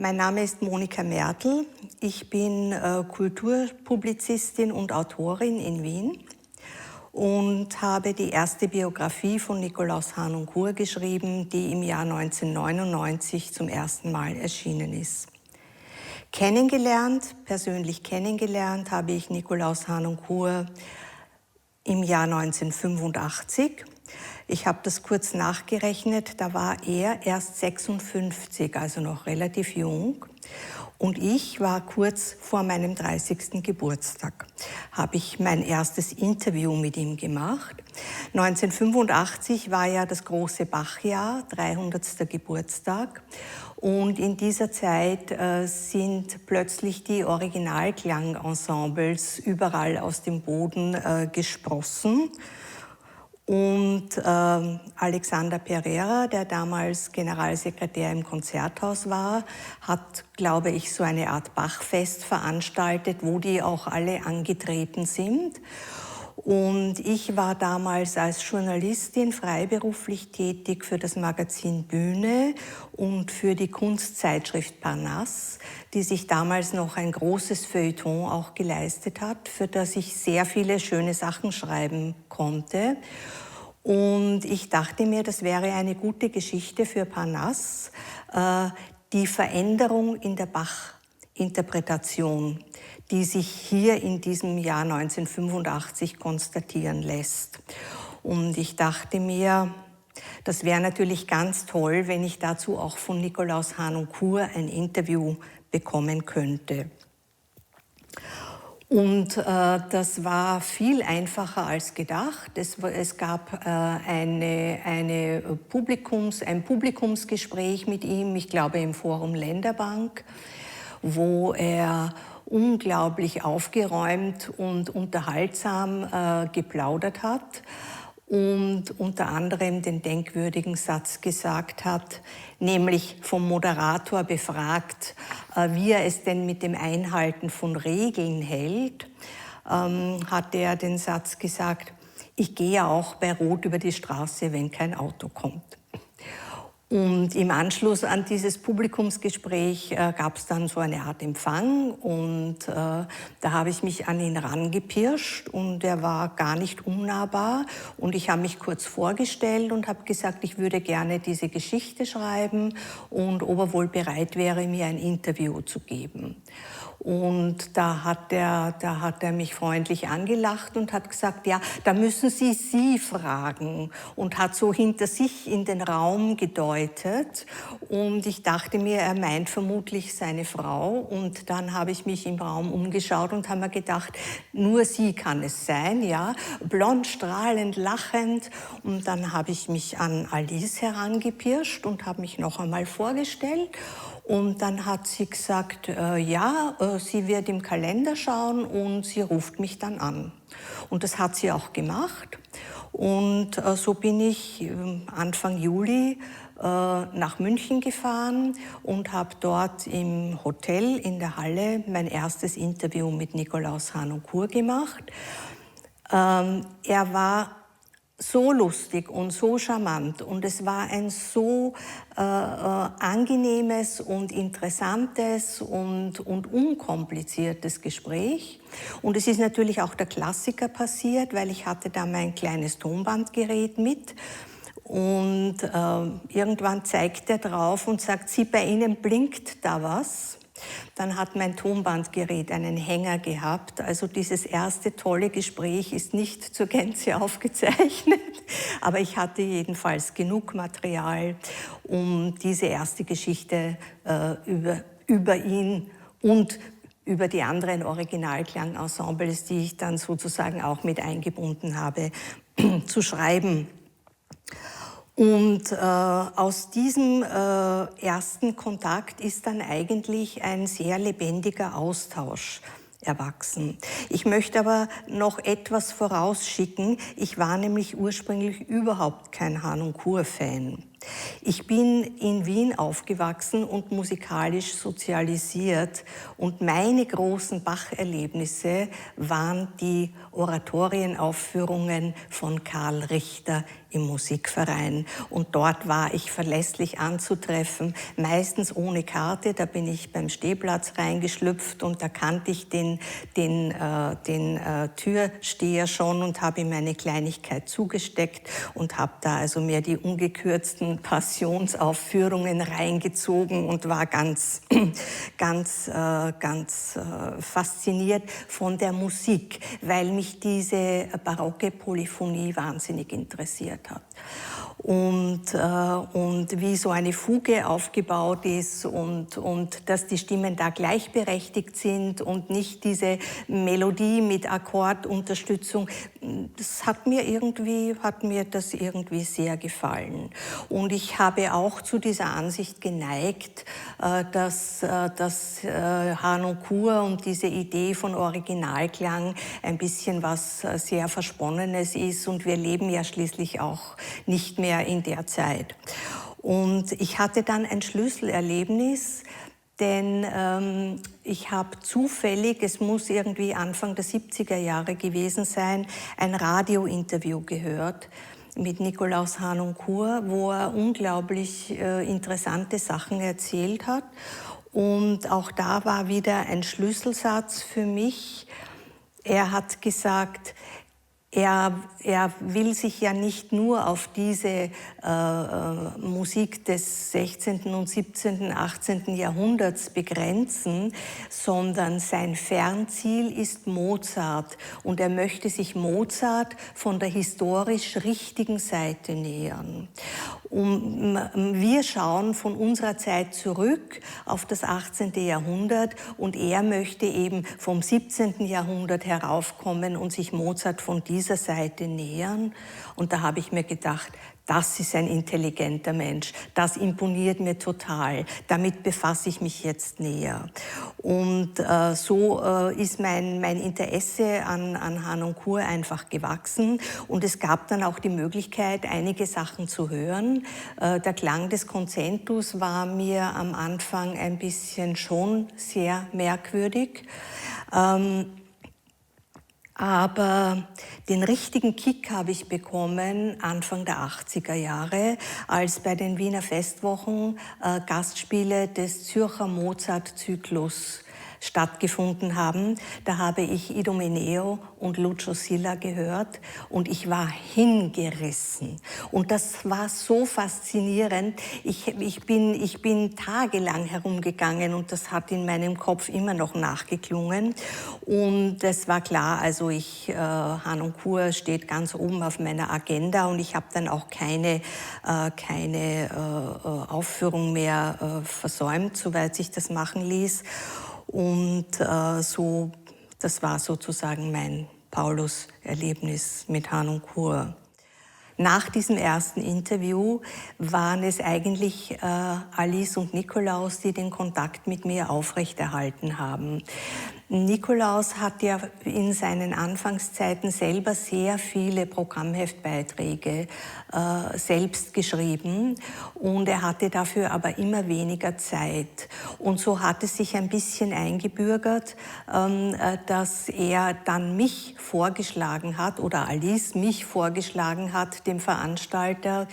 Mein Name ist Monika Mertl. Ich bin Kulturpublizistin und Autorin in Wien und habe die erste Biografie von Nikolaus Harnoncourt geschrieben, die im Jahr 1999 zum ersten Mal erschienen ist. Persönlich kennengelernt habe ich Nikolaus Harnoncourt im Jahr 1985. Ich habe das kurz nachgerechnet, da war er erst 56, also noch relativ jung. Und ich war kurz vor meinem 30. Geburtstag, habe ich mein erstes Interview mit ihm gemacht. 1985 war ja das große Bach-Jahr, 300. Geburtstag. Und in dieser Zeit sind plötzlich die Originalklangensembles überall aus dem Boden gesprossen. Und Alexander Pereira, der damals Generalsekretär im Konzerthaus war, hat, glaube ich, so eine Art Bachfest veranstaltet, wo die auch alle angetreten sind. Und ich war damals als Journalistin freiberuflich tätig für das Magazin Bühne und für die Kunstzeitschrift Parnasse, die sich damals noch ein großes Feuilleton auch geleistet hat, für das ich sehr viele schöne Sachen schreiben konnte. Und ich dachte mir, das wäre eine gute Geschichte für Parnasse, die Veränderung in der Bach-Interpretation, die sich hier in diesem Jahr 1985 konstatieren lässt. Und ich dachte mir, das wäre natürlich ganz toll, wenn ich dazu auch von Nikolaus Harnoncourt ein Interview bekommen könnte. Und das war viel einfacher als gedacht. Es gab ein Publikumsgespräch mit ihm, ich glaube im Forum Länderbank, wo er unglaublich aufgeräumt und unterhaltsam geplaudert hat und unter anderem den denkwürdigen Satz gesagt hat, nämlich vom Moderator befragt, wie er es denn mit dem Einhalten von Regeln hält, hat er den Satz gesagt, ich gehe ja auch bei Rot über die Straße, wenn kein Auto kommt. Und im Anschluss an dieses Publikumsgespräch gab es dann so eine Art Empfang und da habe ich mich an ihn rangepirscht und er war gar nicht unnahbar und ich habe mich kurz vorgestellt und habe gesagt, ich würde gerne diese Geschichte schreiben und ob er wohl bereit wäre, mir ein Interview zu geben. Und da hat er mich freundlich angelacht und hat gesagt, ja, da müssen Sie fragen und hat so hinter sich in den Raum gedeutet. Und ich dachte mir, er meint vermutlich seine Frau. Und dann habe ich mich im Raum umgeschaut und habe mir gedacht, nur sie kann es sein, ja, blond, strahlend, lachend. Und dann habe ich mich an Alice herangepirscht und habe mich noch einmal vorgestellt. Und dann hat sie gesagt, ja, sie wird im Kalender schauen und sie ruft mich dann an. Und das hat sie auch gemacht. Und so bin ich Anfang Juli nach München gefahren und habe dort im Hotel in der Halle mein erstes Interview mit Nikolaus Harnoncourt gemacht. Er war so lustig und so charmant und es war ein so angenehmes und interessantes und unkompliziertes Gespräch. Und es ist natürlich auch der Klassiker passiert, weil ich hatte da mein kleines Tonbandgerät mit. Und irgendwann zeigt er drauf und sagt, sieh, bei Ihnen blinkt da was. Dann hat mein Tonbandgerät einen Hänger gehabt. Also dieses erste tolle Gespräch ist nicht zur Gänze aufgezeichnet. Aber ich hatte jedenfalls genug Material, um diese erste Geschichte über ihn und über die anderen Originalklangensembles, die ich dann sozusagen auch mit eingebunden habe, zu schreiben. Und aus diesem ersten Kontakt ist dann eigentlich ein sehr lebendiger Austausch erwachsen. Ich möchte aber noch etwas vorausschicken. Ich war nämlich ursprünglich überhaupt kein Harnoncourt-Fan. Ich bin in Wien aufgewachsen und musikalisch sozialisiert und meine großen Bach-Erlebnisse waren die Oratorienaufführungen von Karl Richter im Musikverein. Und dort war ich verlässlich anzutreffen, meistens ohne Karte. Da bin ich beim Stehplatz reingeschlüpft und da kannte ich den Türsteher schon und habe ihm eine Kleinigkeit zugesteckt und habe da also mehr die ungekürzten Passionsaufführungen reingezogen und war ganz fasziniert von der Musik, weil mich diese barocke Polyphonie wahnsinnig interessiert hat. Und wie so eine Fuge aufgebaut ist und dass die Stimmen da gleichberechtigt sind und nicht diese Melodie mit Akkordunterstützung, das hat mir das irgendwie sehr gefallen. Und ich habe auch zu dieser Ansicht geneigt, dass Harnoncourt und diese Idee von Originalklang ein bisschen was sehr Versponnenes ist und wir leben ja schließlich auch nicht mehr in der Zeit. Und ich hatte dann ein Schlüsselerlebnis, denn ich habe zufällig, es muss irgendwie Anfang der 70er Jahre gewesen sein, ein Radiointerview gehört mit Nikolaus Harnoncourt, wo er unglaublich interessante Sachen erzählt hat. Und auch da war wieder ein Schlüsselsatz für mich. Er hat gesagt, er will sich ja nicht nur auf diese Musik des 16. und 17., 18. Jahrhunderts begrenzen, sondern sein Fernziel ist Mozart. Und er möchte sich Mozart von der historisch richtigen Seite nähern. Wir schauen von unserer Zeit zurück auf das 18. Jahrhundert und er möchte eben vom 17. Jahrhundert heraufkommen und sich Mozart von dieser Seite nähern. Und da habe ich mir gedacht, das ist ein intelligenter Mensch, das imponiert mir total, damit befasse ich mich jetzt näher. Und so ist mein Interesse an Harnoncourt einfach gewachsen und es gab dann auch die Möglichkeit, einige Sachen zu hören. Der Klang des Concentus war mir am Anfang ein bisschen schon sehr merkwürdig. Aber den richtigen Kick habe ich bekommen Anfang der 80er Jahre, als bei den Wiener Festwochen Gastspiele des Zürcher Mozart-Zyklus stattgefunden haben. Da habe ich Idomeneo und Lucio Silla gehört und ich war hingerissen. Und das war so faszinierend. Ich bin tagelang herumgegangen und das hat in meinem Kopf immer noch nachgeklungen. Und es war klar, also Harnoncourt steht ganz oben auf meiner Agenda und ich habe dann auch keine Aufführung mehr versäumt, soweit sich das machen ließ. Und das war sozusagen mein Paulus-Erlebnis mit Harnoncourt. Nach diesem ersten Interview waren es eigentlich Alice und Nikolaus, die den Kontakt mit mir aufrechterhalten haben. Nikolaus hat ja in seinen Anfangszeiten selber sehr viele Programmheftbeiträge selbst geschrieben und er hatte dafür aber immer weniger Zeit. Und so hat es sich ein bisschen eingebürgert, dass er dann mich vorgeschlagen hat oder Alice mich vorgeschlagen hat, dem Veranstalter,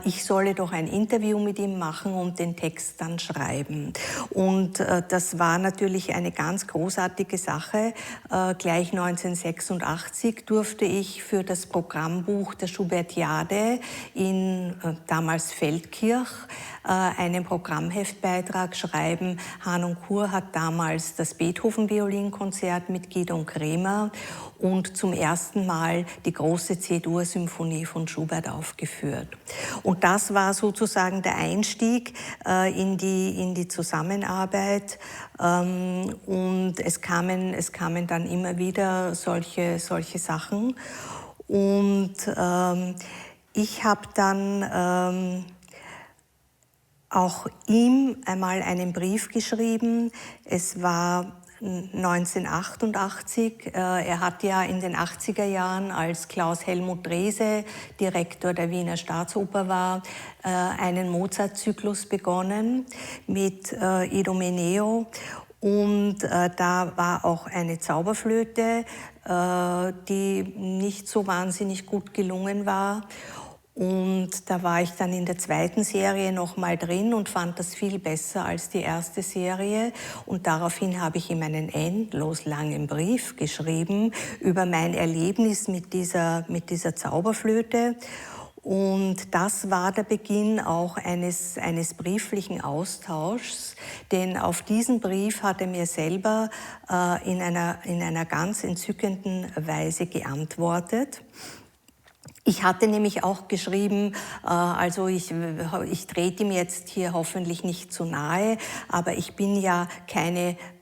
ich solle doch ein Interview mit ihm machen und den Text dann schreiben. Und das war natürlich eine ganz großartige Sache. Gleich 1986 durfte ich für das Programmbuch der Schubertiade in damals Feldkirch einen Programmheftbeitrag schreiben. Harnoncourt hat damals das Beethoven-Violinkonzert mit Gidon Kremer und zum ersten Mal die große C-Dur-Symphonie von Schubert aufgeführt. Und das war sozusagen der Einstieg in die Zusammenarbeit. Und es kamen dann immer wieder solche Sachen. Und ich habe dann auch ihm einmal einen Brief geschrieben. Es war 1988. Er hat ja in den 80er Jahren, als Klaus Helmut Drese Direktor der Wiener Staatsoper war, einen Mozart-Zyklus begonnen mit Idomeneo. Und da war auch eine Zauberflöte, die nicht so wahnsinnig gut gelungen war. Und da war ich dann in der zweiten Serie noch mal drin und fand das viel besser als die erste Serie. Und daraufhin habe ich ihm einen endlos langen Brief geschrieben über mein Erlebnis mit dieser Zauberflöte. Und das war der Beginn auch eines brieflichen Austauschs, denn auf diesen Brief hat er mir selber in einer ganz entzückenden Weise geantwortet. Ich hatte nämlich auch geschrieben, also ich trete ihm jetzt hier hoffentlich nicht zu nahe, aber ich bin ja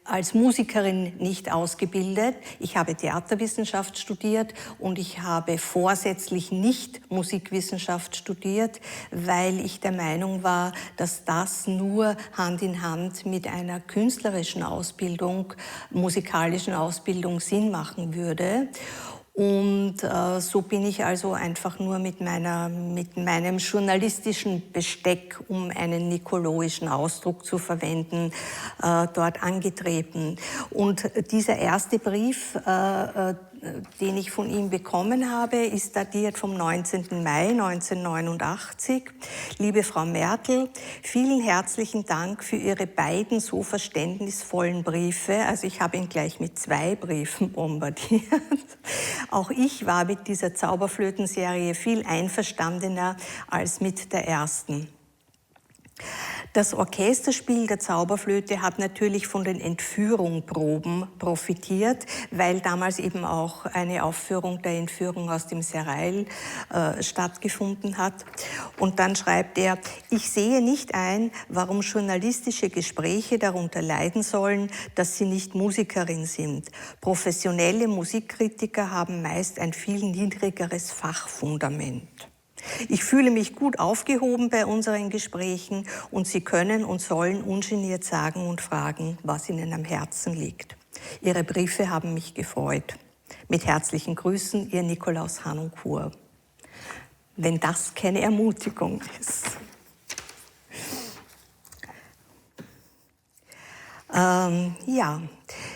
als Musikerin nicht ausgebildet. Ich habe Theaterwissenschaft studiert und ich habe vorsätzlich nicht Musikwissenschaft studiert, weil ich der Meinung war, dass das nur Hand in Hand mit einer künstlerischen Ausbildung, musikalischen Ausbildung Sinn machen würde. Und so bin ich also einfach nur mit meinem journalistischen Besteck, um einen nikoloischen Ausdruck zu verwenden, dort angetreten. Und dieser erste Brief, den ich von ihm bekommen habe, ist datiert vom 19. Mai 1989. Liebe Frau Merkel, vielen herzlichen Dank für Ihre beiden so verständnisvollen Briefe. Also ich habe ihn gleich mit 2 Briefen bombardiert. Auch ich war mit dieser Zauberflötenserie viel einverstandener als mit der ersten. Das Orchesterspiel der Zauberflöte hat natürlich von den Entführungsproben profitiert, weil damals eben auch eine Aufführung der Entführung aus dem Serail stattgefunden hat. Und dann schreibt er, ich sehe nicht ein, warum journalistische Gespräche darunter leiden sollen, dass sie nicht Musikerin sind. Professionelle Musikkritiker haben meist ein viel niedrigeres Fachfundament. Ich fühle mich gut aufgehoben bei unseren Gesprächen und Sie können und sollen ungeniert sagen und fragen, was Ihnen am Herzen liegt. Ihre Briefe haben mich gefreut. Mit herzlichen Grüßen, Ihr Nikolaus Harnoncourt. Wenn das keine Ermutigung ist. Ja,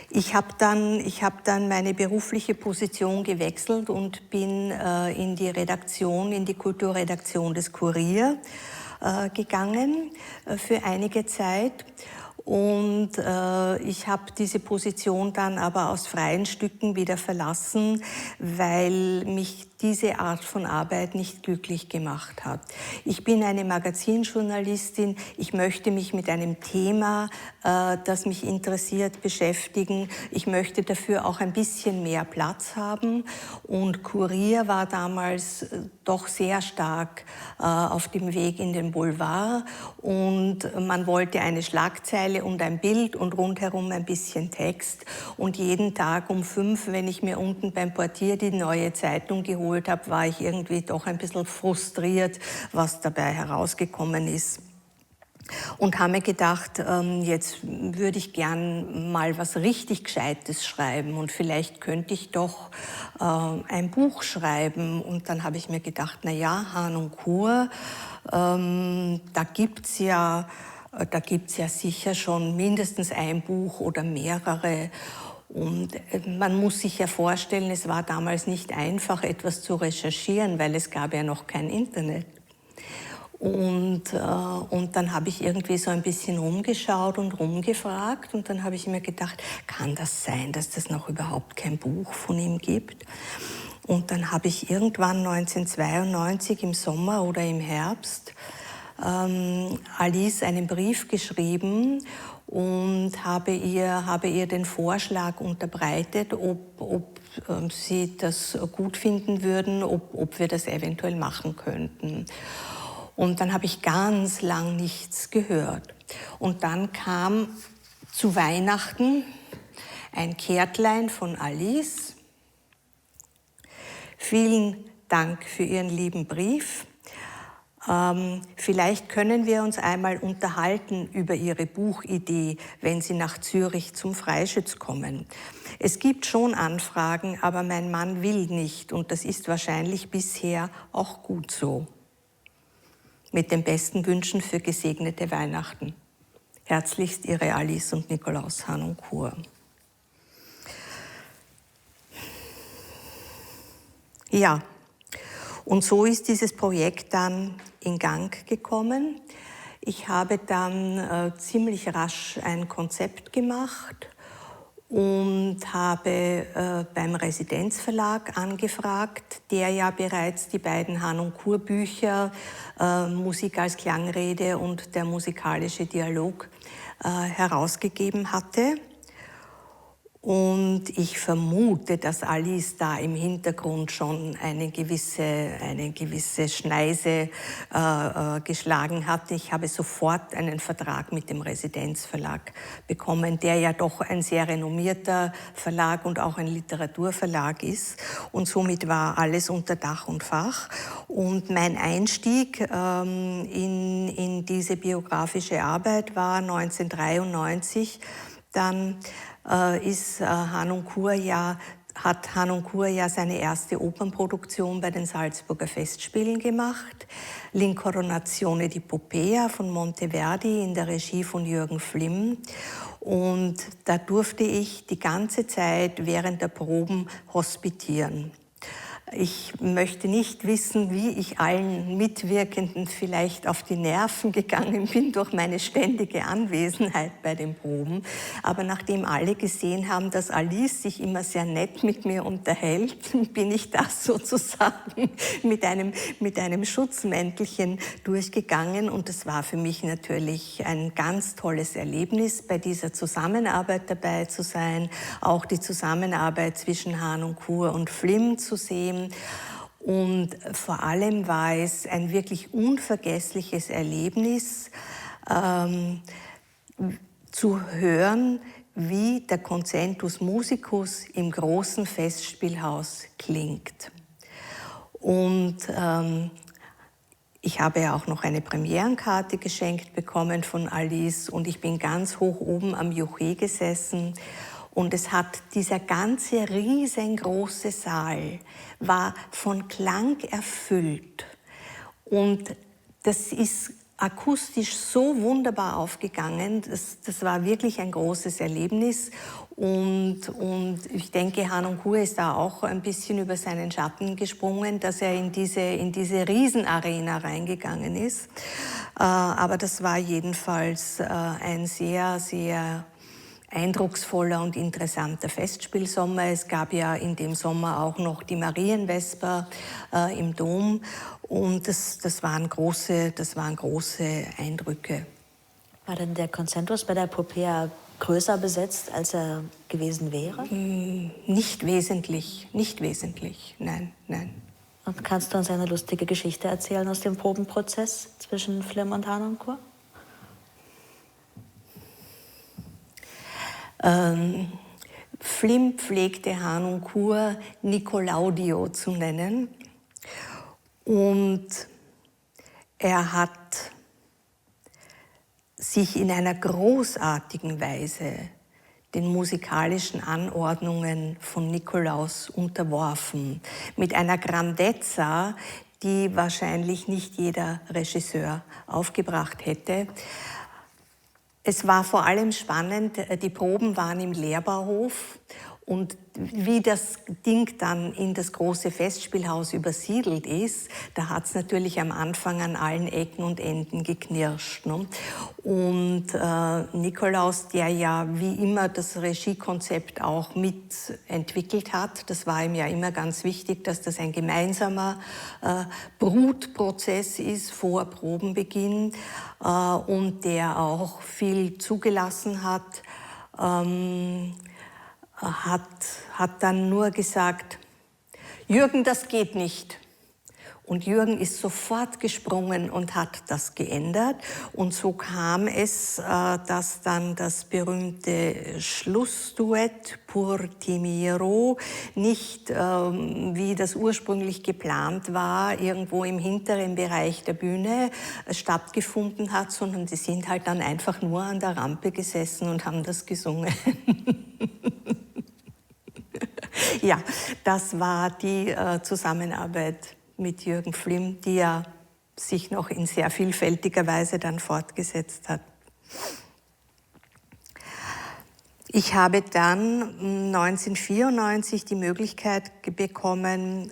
ich habe dann meine berufliche Position gewechselt und bin in die Kulturredaktion des Kurier gegangen für einige Zeit. Und ich habe diese Position dann aber aus freien Stücken wieder verlassen, weil mich diese Art von Arbeit nicht glücklich gemacht hat. Ich bin eine Magazinjournalistin. Ich möchte mich mit einem Thema, das mich interessiert, beschäftigen. Ich möchte dafür auch ein bisschen mehr Platz haben. Und Kurier war damals doch sehr stark auf dem Weg in den Boulevard. Und man wollte eine Schlagzeile und ein Bild und rundherum ein bisschen Text. Und jeden Tag um 5, wenn ich mir unten beim Portier die neue Zeitung geholt habe, war ich irgendwie doch ein bisschen frustriert, was dabei herausgekommen ist. Und habe mir gedacht, jetzt würde ich gern mal was richtig Gescheites schreiben und vielleicht könnte ich doch ein Buch schreiben. Und dann habe ich mir gedacht, na ja, Harnoncourt, da gibt's ja sicher schon mindestens ein Buch oder mehrere. Und man muss sich ja vorstellen, es war damals nicht einfach, etwas zu recherchieren, weil es gab ja noch kein Internet. Und dann habe ich irgendwie so ein bisschen rumgeschaut und rumgefragt und dann habe ich mir gedacht, kann das sein, dass es noch überhaupt kein Buch von ihm gibt? Und dann habe ich irgendwann 1992 im Sommer oder im Herbst Alice einen Brief geschrieben und habe ihr den Vorschlag unterbreitet, ob sie das gut finden würden, ob wir das eventuell machen könnten. Und dann habe ich ganz lang nichts gehört. Und dann kam zu Weihnachten ein Kärtlein von Alice. Vielen Dank für Ihren lieben Brief. Vielleicht können wir uns einmal unterhalten über Ihre Buchidee, wenn Sie nach Zürich zum Freischütz kommen. Es gibt schon Anfragen, aber mein Mann will nicht und das ist wahrscheinlich bisher auch gut so. Mit den besten Wünschen für gesegnete Weihnachten. Herzlichst Ihre Alice und Nikolaus Harnoncourt. Ja, und so ist dieses Projekt dann in Gang gekommen. Ich habe dann ziemlich rasch ein Konzept gemacht und habe beim Residenzverlag angefragt, der ja bereits die beiden Harnoncourt-Bücher Musik als Klangrede und der musikalische Dialog herausgegeben hatte. Und ich vermute, dass Alice da im Hintergrund schon eine gewisse Schneise geschlagen hatte. Ich habe sofort einen Vertrag mit dem Residenzverlag bekommen, der ja doch ein sehr renommierter Verlag und auch ein Literaturverlag ist. Und somit war alles unter Dach und Fach. Und mein Einstieg in diese biografische Arbeit war 1993. Dann hat Harnoncourt ja seine erste Opernproduktion bei den Salzburger Festspielen gemacht, L'Incoronazione di Popea von Monteverdi in der Regie von Jürgen Flimm. Und da durfte ich die ganze Zeit während der Proben hospitieren. Ich möchte nicht wissen, wie ich allen Mitwirkenden vielleicht auf die Nerven gegangen bin durch meine ständige Anwesenheit bei den Proben. Aber nachdem alle gesehen haben, dass Alice sich immer sehr nett mit mir unterhält, bin ich das sozusagen mit einem Schutzmäntelchen durchgegangen. Und es war für mich natürlich ein ganz tolles Erlebnis, bei dieser Zusammenarbeit dabei zu sein, auch die Zusammenarbeit zwischen Harnoncourt und Flimm zu sehen. Und vor allem war es ein wirklich unvergessliches Erlebnis, zu hören, wie der Concentus Musicus im großen Festspielhaus klingt. Und ich habe ja auch noch eine Premierenkarte geschenkt bekommen von Alice und ich bin ganz hoch oben am Juche gesessen. Und dieser ganze riesengroße Saal war von Klang erfüllt. Und das ist akustisch so wunderbar aufgegangen. Das war wirklich ein großes Erlebnis. Und ich denke, Harnoncourt ist da auch ein bisschen über seinen Schatten gesprungen, dass er in diese Riesenarena reingegangen ist. Aber das war jedenfalls ein sehr, sehr eindrucksvoller und interessanter Festspielsommer. Es gab ja in dem Sommer auch noch die Marienvesper im Dom und das waren große Eindrücke. War denn der Concentus bei der Popea größer besetzt, als er gewesen wäre? Nicht wesentlich, nein. Und kannst du uns eine lustige Geschichte erzählen aus dem Probenprozess zwischen Flimm und Harnoncourt? Flimm pflegte Harnoncourt Nicolaudio zu nennen und er hat sich in einer großartigen Weise den musikalischen Anordnungen von Nikolaus unterworfen, mit einer Grandezza, die wahrscheinlich nicht jeder Regisseur aufgebracht hätte. Es war vor allem spannend, die Proben waren im Lehrbauhof und wie das Ding dann in das große Festspielhaus übersiedelt ist, da hat es natürlich am Anfang an allen Ecken und Enden geknirscht. Ne? Und Nikolaus, der ja wie immer das Regiekonzept auch mitentwickelt hat, das war ihm ja immer ganz wichtig, dass das ein gemeinsamer Brutprozess ist vor Probenbeginn und der auch viel zugelassen hat, hat dann nur gesagt, Jürgen, das geht nicht. Und Jürgen ist sofort gesprungen und hat das geändert. Und so kam es, dass dann das berühmte Schlussduett Pur ti miro nicht, wie das ursprünglich geplant war, irgendwo im hinteren Bereich der Bühne stattgefunden hat, sondern die sind halt dann einfach nur an der Rampe gesessen und haben das gesungen. Ja, das war die Zusammenarbeit mit Jürgen Flimm, die ja sich noch in sehr vielfältiger Weise dann fortgesetzt hat. Ich habe dann 1994 die Möglichkeit bekommen,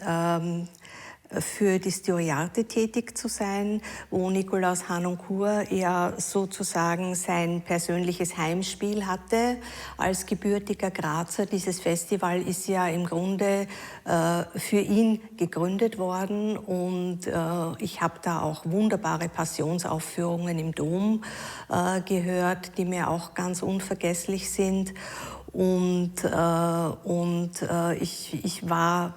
für die Styriarte tätig zu sein, wo Nikolaus Harnoncourt ja sozusagen sein persönliches Heimspiel hatte. Als gebürtiger Grazer, dieses Festival ist ja im Grunde für ihn gegründet worden und ich habe da auch wunderbare Passionsaufführungen im Dom gehört, die mir auch ganz unvergesslich sind. Und ich war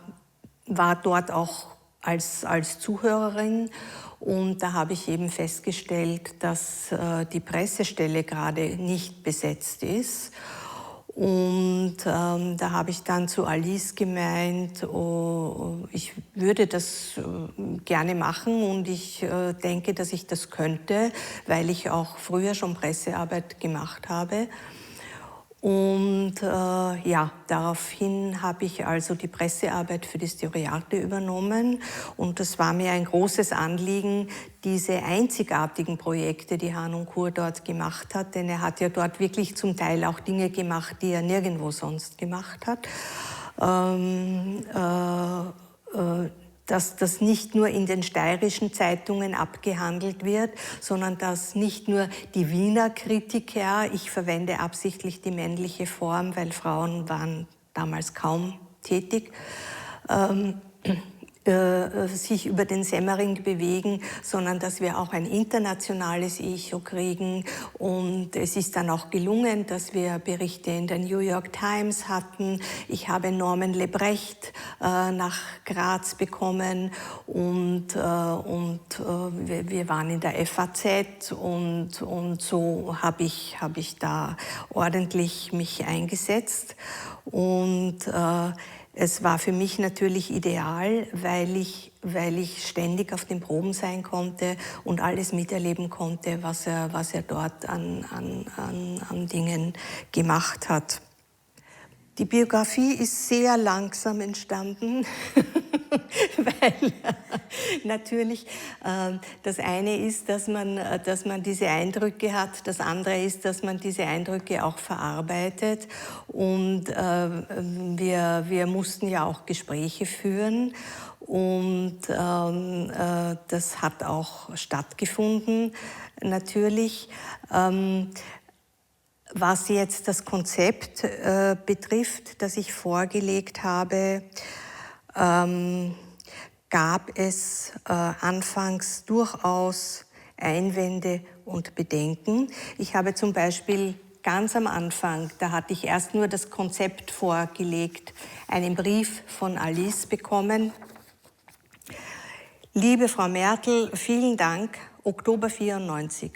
dort auch als Zuhörerin und da habe ich eben festgestellt, dass die Pressestelle gerade nicht besetzt ist. Und da habe ich dann zu Alice gemeint, oh, ich würde das gerne machen und ich denke, dass ich das könnte, weil ich auch früher schon Pressearbeit gemacht habe. Und ja, daraufhin habe ich also die Pressearbeit für die Styriarte übernommen und das war mir ein großes Anliegen, diese einzigartigen Projekte, die Harnoncourt dort gemacht hat, denn er hat ja dort wirklich zum Teil auch Dinge gemacht, die er nirgendwo sonst gemacht hat. Dass das nicht nur in den steirischen Zeitungen abgehandelt wird, sondern dass nicht nur die Wiener Kritiker, ich verwende absichtlich die männliche Form, weil Frauen waren damals kaum tätig, sich über den Semmering bewegen, sondern dass wir auch ein internationales Echo kriegen. Und es ist dann auch gelungen, dass wir Berichte in der New York Times hatten. Ich habe Norman Lebrecht nach Graz bekommen und wir waren in der FAZ und so habe ich da ordentlich mich eingesetzt. Und es war für mich natürlich ideal, weil ich ständig auf den Proben sein konnte und alles miterleben konnte, was er dort an Dingen gemacht hat. Die Biografie ist sehr langsam entstanden, weil natürlich das eine ist, dass man diese Eindrücke hat, das andere ist, dass man diese Eindrücke auch verarbeitet und wir mussten ja auch Gespräche führen und das hat auch stattgefunden natürlich. Was jetzt das Konzept betrifft, das ich vorgelegt habe, gab es anfangs durchaus Einwände und Bedenken. Ich habe zum Beispiel ganz am Anfang, da hatte ich erst nur das Konzept vorgelegt, einen Brief von Alice bekommen. Liebe Frau Mertl, vielen Dank, Oktober 94.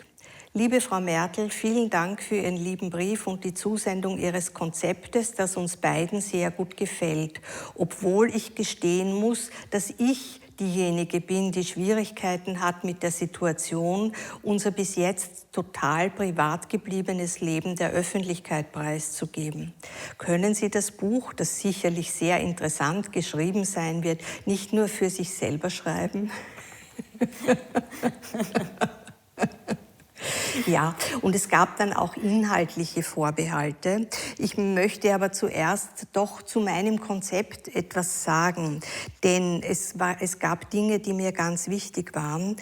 Liebe Frau Mertl, vielen Dank für Ihren lieben Brief und die Zusendung Ihres Konzeptes, das uns beiden sehr gut gefällt. Obwohl ich gestehen muss, dass ich diejenige bin, die Schwierigkeiten hat mit der Situation, unser bis jetzt total privat gebliebenes Leben der Öffentlichkeit preiszugeben. Können Sie das Buch, das sicherlich sehr interessant geschrieben sein wird, nicht nur für sich selber schreiben? Ja, und es gab dann auch inhaltliche Vorbehalte. Ich möchte aber zuerst doch zu meinem Konzept etwas sagen, denn es gab Dinge, die mir ganz wichtig waren.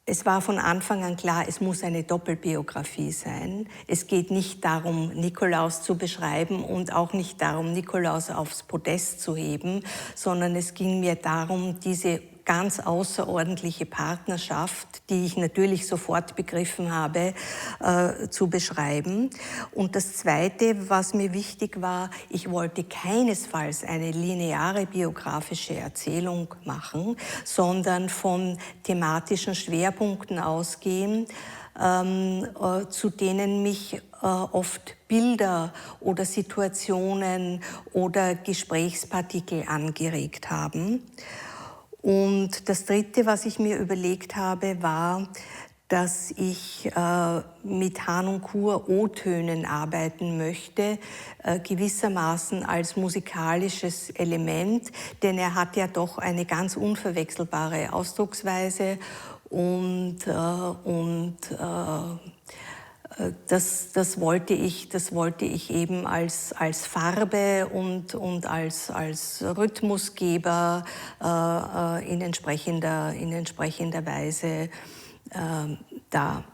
Es war von Anfang an klar, es muss eine Doppelbiografie sein. Es geht nicht darum, Nikolaus zu beschreiben und auch nicht darum, Nikolaus aufs Podest zu heben, sondern es ging mir darum, diese ganz außerordentliche Partnerschaft, die ich natürlich sofort begriffen habe, zu beschreiben. Und das Zweite, was mir wichtig war, ich wollte keinesfalls eine lineare biografische Erzählung machen, sondern von thematischen Schwerpunkten ausgehen, zu denen mich oft Bilder oder Situationen oder Gesprächspartikel angeregt haben. Und das Dritte, was ich mir überlegt habe, war, dass ich mit Harnoncourt O-Tönen arbeiten möchte, gewissermaßen als musikalisches Element, denn er hat ja doch eine ganz unverwechselbare Ausdrucksweise und das wollte ich eben als Farbe und als Rhythmusgeber in entsprechender Weise da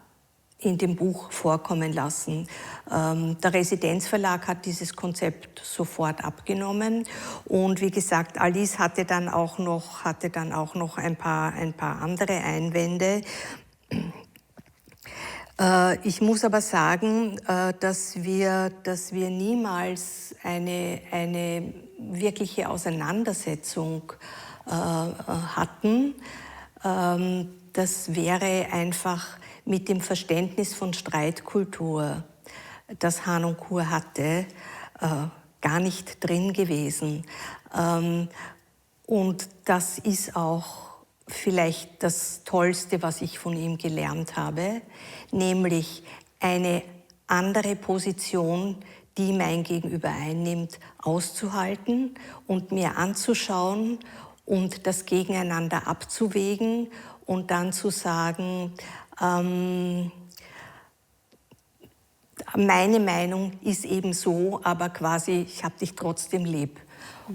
in dem Buch vorkommen lassen. Der Residenzverlag hat dieses Konzept sofort abgenommen und wie gesagt, Alice hatte dann auch noch ein paar andere Einwände. Ich muss aber sagen, dass wir niemals eine wirkliche Auseinandersetzung hatten. Das wäre einfach mit dem Verständnis von Streitkultur, das Harnoncourt hatte, gar nicht drin gewesen. Und das ist auch vielleicht das Tollste, was ich von ihm gelernt habe, nämlich eine andere Position, die mein Gegenüber einnimmt, auszuhalten und mir anzuschauen und das gegeneinander abzuwägen und dann zu sagen, meine Meinung ist eben so, aber quasi, ich habe dich trotzdem lieb.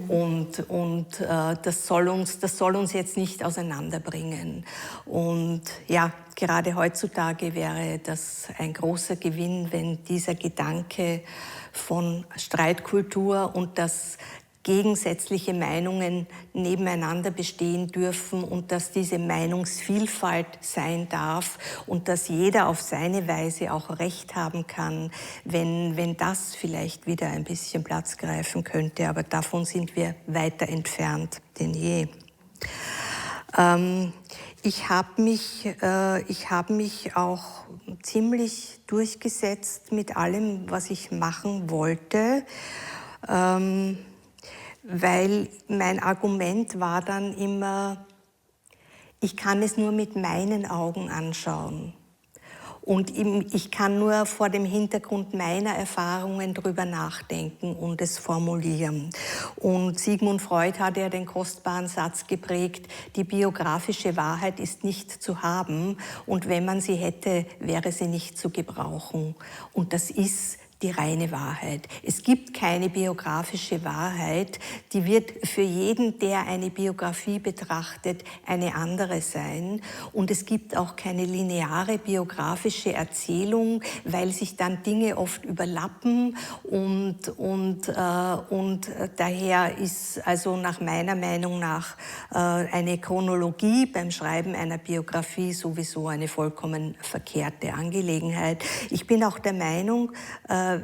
Und das soll uns jetzt nicht auseinanderbringen. Und ja, gerade heutzutage wäre das ein großer Gewinn, wenn dieser Gedanke von Streitkultur und das gegensätzliche Meinungen nebeneinander bestehen dürfen und dass diese Meinungsvielfalt sein darf und dass jeder auf seine Weise auch Recht haben kann, wenn das vielleicht wieder ein bisschen Platz greifen könnte. Aber davon sind wir weiter entfernt denn je. Ich habe mich auch ziemlich durchgesetzt mit allem, was ich machen wollte. Weil mein Argument war dann immer, ich kann es nur mit meinen Augen anschauen. Und ich kann nur vor dem Hintergrund meiner Erfahrungen drüber nachdenken und es formulieren. Und Sigmund Freud hat ja den kostbaren Satz geprägt, die biografische Wahrheit ist nicht zu haben und wenn man sie hätte, wäre sie nicht zu gebrauchen. Und das ist die reine Wahrheit. Es gibt keine biografische Wahrheit, die wird für jeden, der eine Biografie betrachtet, eine andere sein. Und es gibt auch keine lineare biografische Erzählung, weil sich dann Dinge oft überlappen und daher ist also nach meiner Meinung nach eine Chronologie beim Schreiben einer Biografie sowieso eine vollkommen verkehrte Angelegenheit. Ich bin auch der Meinung,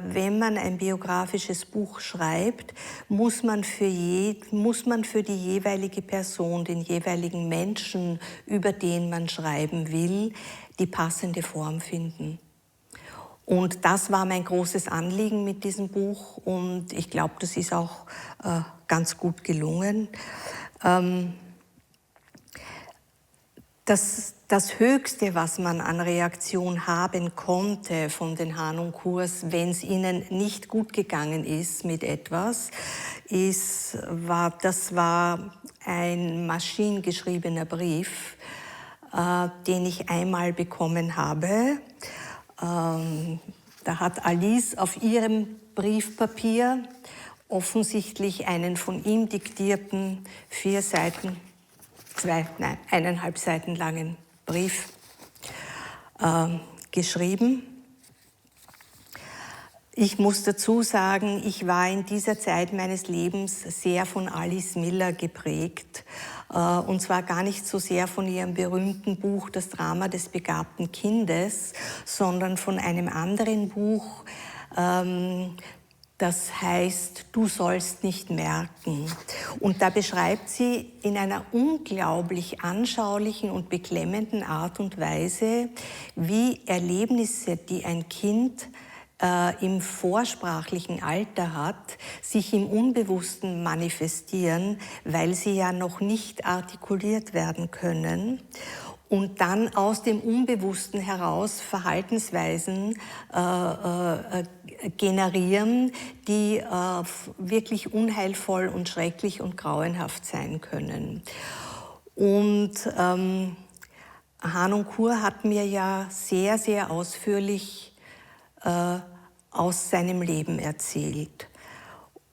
wenn man ein biografisches Buch schreibt, muss man für die jeweilige Person, den jeweiligen Menschen, über den man schreiben will, die passende Form finden. Und das war mein großes Anliegen mit diesem Buch und ich glaube, das ist auch ganz gut gelungen. Das Höchste, was man an Reaktion haben konnte von den Harnoncourts, wenn es ihnen nicht gut gegangen ist mit etwas, das war ein maschinengeschriebener Brief, den ich einmal bekommen habe. Da hat Alice auf ihrem Briefpapier offensichtlich einen von ihm diktierten 1,5 Seiten langen Brief geschrieben. Ich muss dazu sagen, ich war in dieser Zeit meines Lebens sehr von Alice Miller geprägt. Und zwar gar nicht so sehr von ihrem berühmten Buch Das Drama des begabten Kindes, sondern von einem anderen Buch, das heißt, du sollst nicht merken. Und da beschreibt sie in einer unglaublich anschaulichen und beklemmenden Art und Weise, wie Erlebnisse, die ein Kind im vorsprachlichen Alter hat, sich im Unbewussten manifestieren, weil sie ja noch nicht artikuliert werden können. Und dann aus dem Unbewussten heraus Verhaltensweisen generieren, die wirklich unheilvoll und schrecklich und grauenhaft sein können. Und Hanung Kur hat mir ja sehr, sehr ausführlich aus seinem Leben erzählt.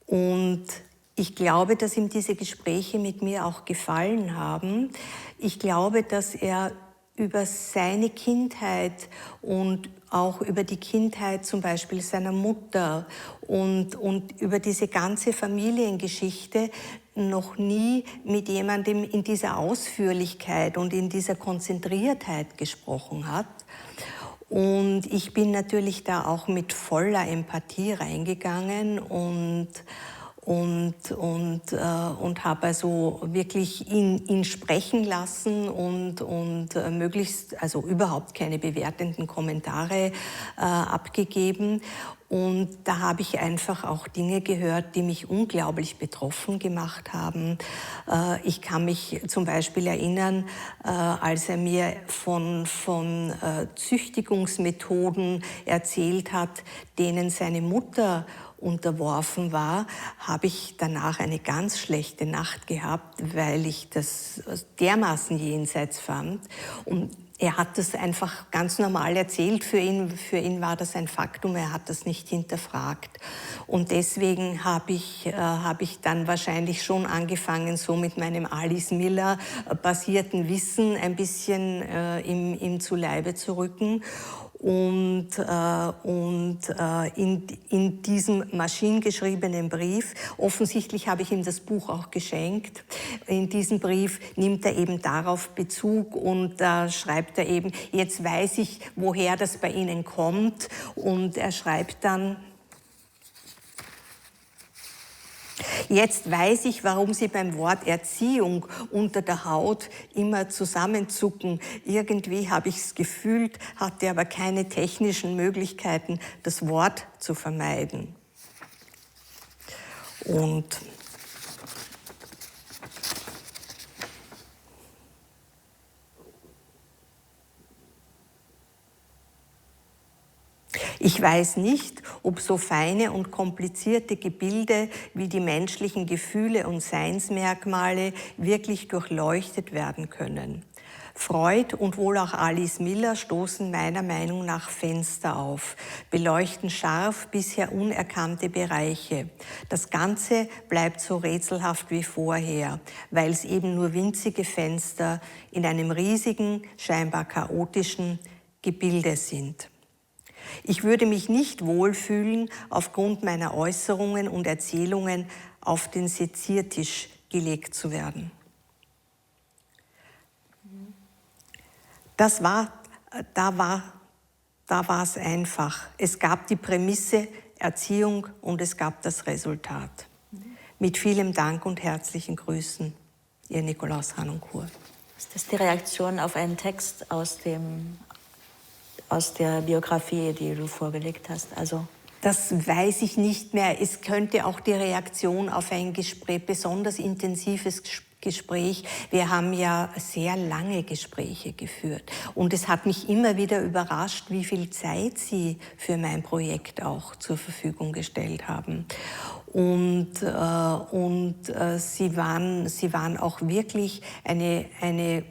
Und ich glaube, dass ihm diese Gespräche mit mir auch gefallen haben. Ich glaube, dass er über seine Kindheit und auch über die Kindheit zum Beispiel seiner Mutter und über diese ganze Familiengeschichte noch nie mit jemandem in dieser Ausführlichkeit und in dieser Konzentriertheit gesprochen hat. Und ich bin natürlich da auch mit voller Empathie reingegangen und habe also wirklich ihn sprechen lassen und möglichst, also überhaupt keine bewertenden Kommentare abgegeben. Und da habe ich einfach auch Dinge gehört, die mich unglaublich betroffen gemacht haben. Ich kann mich zum Beispiel erinnern, als er mir von Züchtigungsmethoden erzählt hat, denen seine Mutter unterworfen war, habe ich danach eine ganz schlechte Nacht gehabt, weil ich das dermaßen jenseits fand. Und er hat das einfach ganz normal erzählt. Für ihn war das ein Faktum, er hat das nicht hinterfragt. Und deswegen habe ich dann wahrscheinlich schon angefangen, so mit meinem Alice Miller basierten Wissen ein bisschen ihm zu Leibe zu rücken. Und in diesem maschinengeschriebenen Brief, offensichtlich habe ich ihm das Buch auch geschenkt, in diesem Brief nimmt er eben darauf Bezug und da schreibt er eben, jetzt weiß ich, woher das bei Ihnen kommt, und er schreibt dann, jetzt weiß ich, warum Sie beim Wort Erziehung unter der Haut immer zusammenzucken. Irgendwie habe ich es gefühlt, hatte aber keine technischen Möglichkeiten, das Wort zu vermeiden. Und ich weiß nicht, ob so feine und komplizierte Gebilde wie die menschlichen Gefühle und Seinsmerkmale wirklich durchleuchtet werden können. Freud und wohl auch Alice Miller stoßen meiner Meinung nach Fenster auf, beleuchten scharf bisher unerkannte Bereiche. Das Ganze bleibt so rätselhaft wie vorher, weil es eben nur winzige Fenster in einem riesigen, scheinbar chaotischen Gebilde sind. Ich würde mich nicht wohlfühlen, aufgrund meiner Äußerungen und Erzählungen auf den Seziertisch gelegt zu werden. Da war es einfach. Es gab die Prämisse Erziehung und es gab das Resultat. Mit vielem Dank und herzlichen Grüßen, Ihr Nikolaus Hanung Kur. Ist das die Reaktion auf einen Text aus der Biografie, die du vorgelegt hast? Also das weiß ich nicht mehr. Es könnte auch die Reaktion auf ein Gespräch, besonders intensives Gespräch. Wir haben ja sehr lange Gespräche geführt. Und es hat mich immer wieder überrascht, wie viel Zeit Sie für mein Projekt auch zur Verfügung gestellt haben. Und Sie waren auch wirklich eine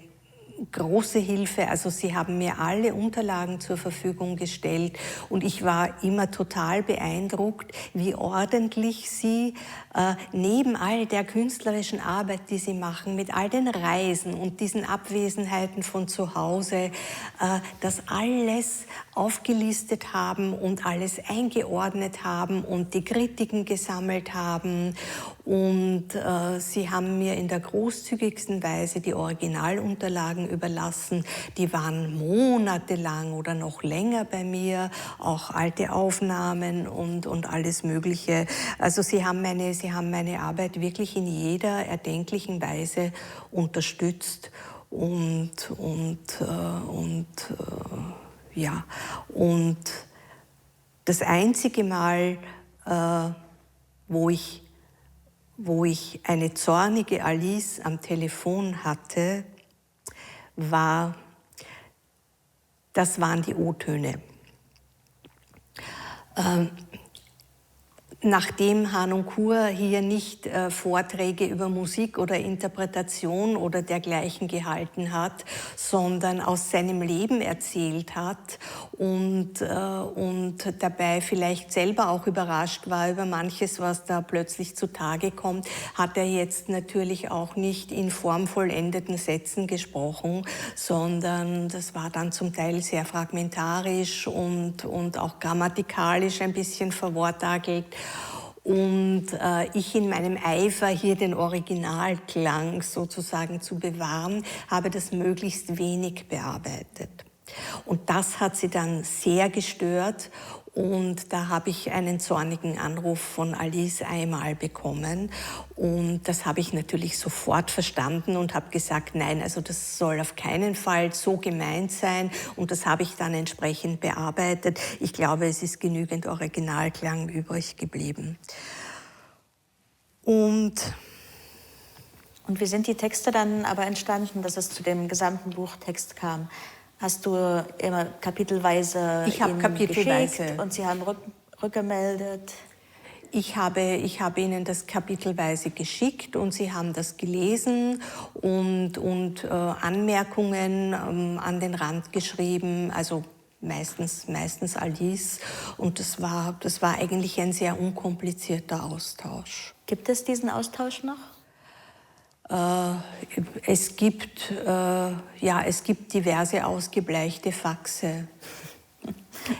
große Hilfe. Also sie haben mir alle Unterlagen zur Verfügung gestellt und ich war immer total beeindruckt, wie ordentlich sie neben all der künstlerischen Arbeit, die sie machen, mit all den Reisen und diesen Abwesenheiten von zu Hause, das alles aufgelistet haben und alles eingeordnet haben und die Kritiken gesammelt haben. Und sie haben mir in der großzügigsten Weise die Originalunterlagen überlassen. Die waren monatelang oder noch länger bei mir, auch alte Aufnahmen und alles Mögliche. Also sie haben meine Arbeit wirklich in jeder erdenklichen Weise unterstützt ja. Und das einzige Mal, wo ich eine zornige Alice am Telefon hatte, das waren die O-Töne. Nachdem Harnoncourt hier nicht Vorträge über Musik oder Interpretation oder dergleichen gehalten hat, sondern aus seinem Leben erzählt hat und dabei vielleicht selber auch überrascht war über manches, was da plötzlich zutage kommt, hat er jetzt natürlich auch nicht in formvollendeten Sätzen gesprochen, sondern das war dann zum Teil sehr fragmentarisch und auch grammatikalisch ein bisschen verwortagelt. Und ich in meinem Eifer, hier den Originalklang sozusagen zu bewahren, habe das möglichst wenig bearbeitet. Und das hat sie dann sehr gestört. Und da habe ich einen zornigen Anruf von Alice einmal bekommen. Und das habe ich natürlich sofort verstanden und habe gesagt, nein, also das soll auf keinen Fall so gemeint sein. Und das habe ich dann entsprechend bearbeitet. Ich glaube, es ist genügend Originalklang übrig geblieben. Und wie sind die Texte dann aber entstanden, dass es zu dem gesamten Buchtext kam? Hast du immer kapitelweise geschickt und Sie haben rückgemeldet? Ich habe Ihnen das kapitelweise geschickt und Sie haben das gelesen und Anmerkungen an den Rand geschrieben, also meistens Alice. Und das war eigentlich ein sehr unkomplizierter Austausch. Gibt es diesen Austausch noch? Es gibt diverse ausgebleichte Faxe.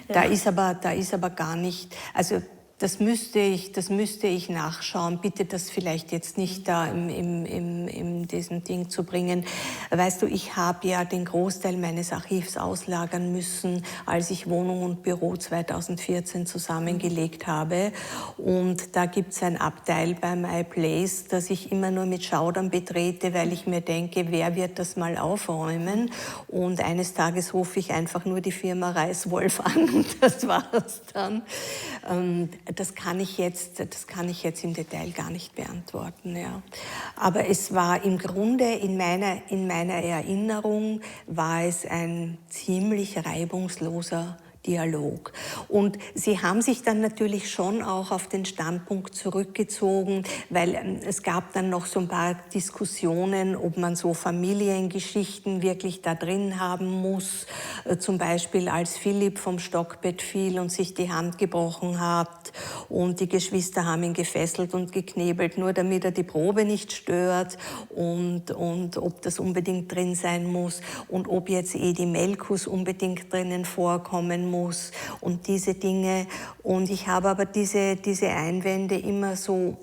Da ist aber gar nicht, also das müsste ich nachschauen. Bitte das vielleicht jetzt nicht da in diesem Ding zu bringen. Weißt du, ich habe ja den Großteil meines Archivs auslagern müssen, als ich Wohnung und Büro 2014 zusammengelegt habe. Und da gibt es ein Abteil bei MyPlace, das ich immer nur mit Schaudern betrete, weil ich mir denke, wer wird das mal aufräumen? Und eines Tages rufe ich einfach nur die Firma Reißwolf an und das war es dann. Das kann ich jetzt im Detail gar nicht beantworten. Ja. Aber es war im Grunde, in meiner Erinnerung, war es ein ziemlich reibungsloser Dialog. Und sie haben sich dann natürlich schon auch auf den Standpunkt zurückgezogen, weil es gab dann noch so ein paar Diskussionen, ob man so Familiengeschichten wirklich da drin haben muss. Zum Beispiel als Philipp vom Stockbett fiel und sich die Hand gebrochen hat und die Geschwister haben ihn gefesselt und geknebelt, nur damit er die Probe nicht stört und ob das unbedingt drin sein muss und ob jetzt Edi Melkus unbedingt drinnen vorkommen muss und diese Dinge. Und ich habe aber diese Einwände immer so,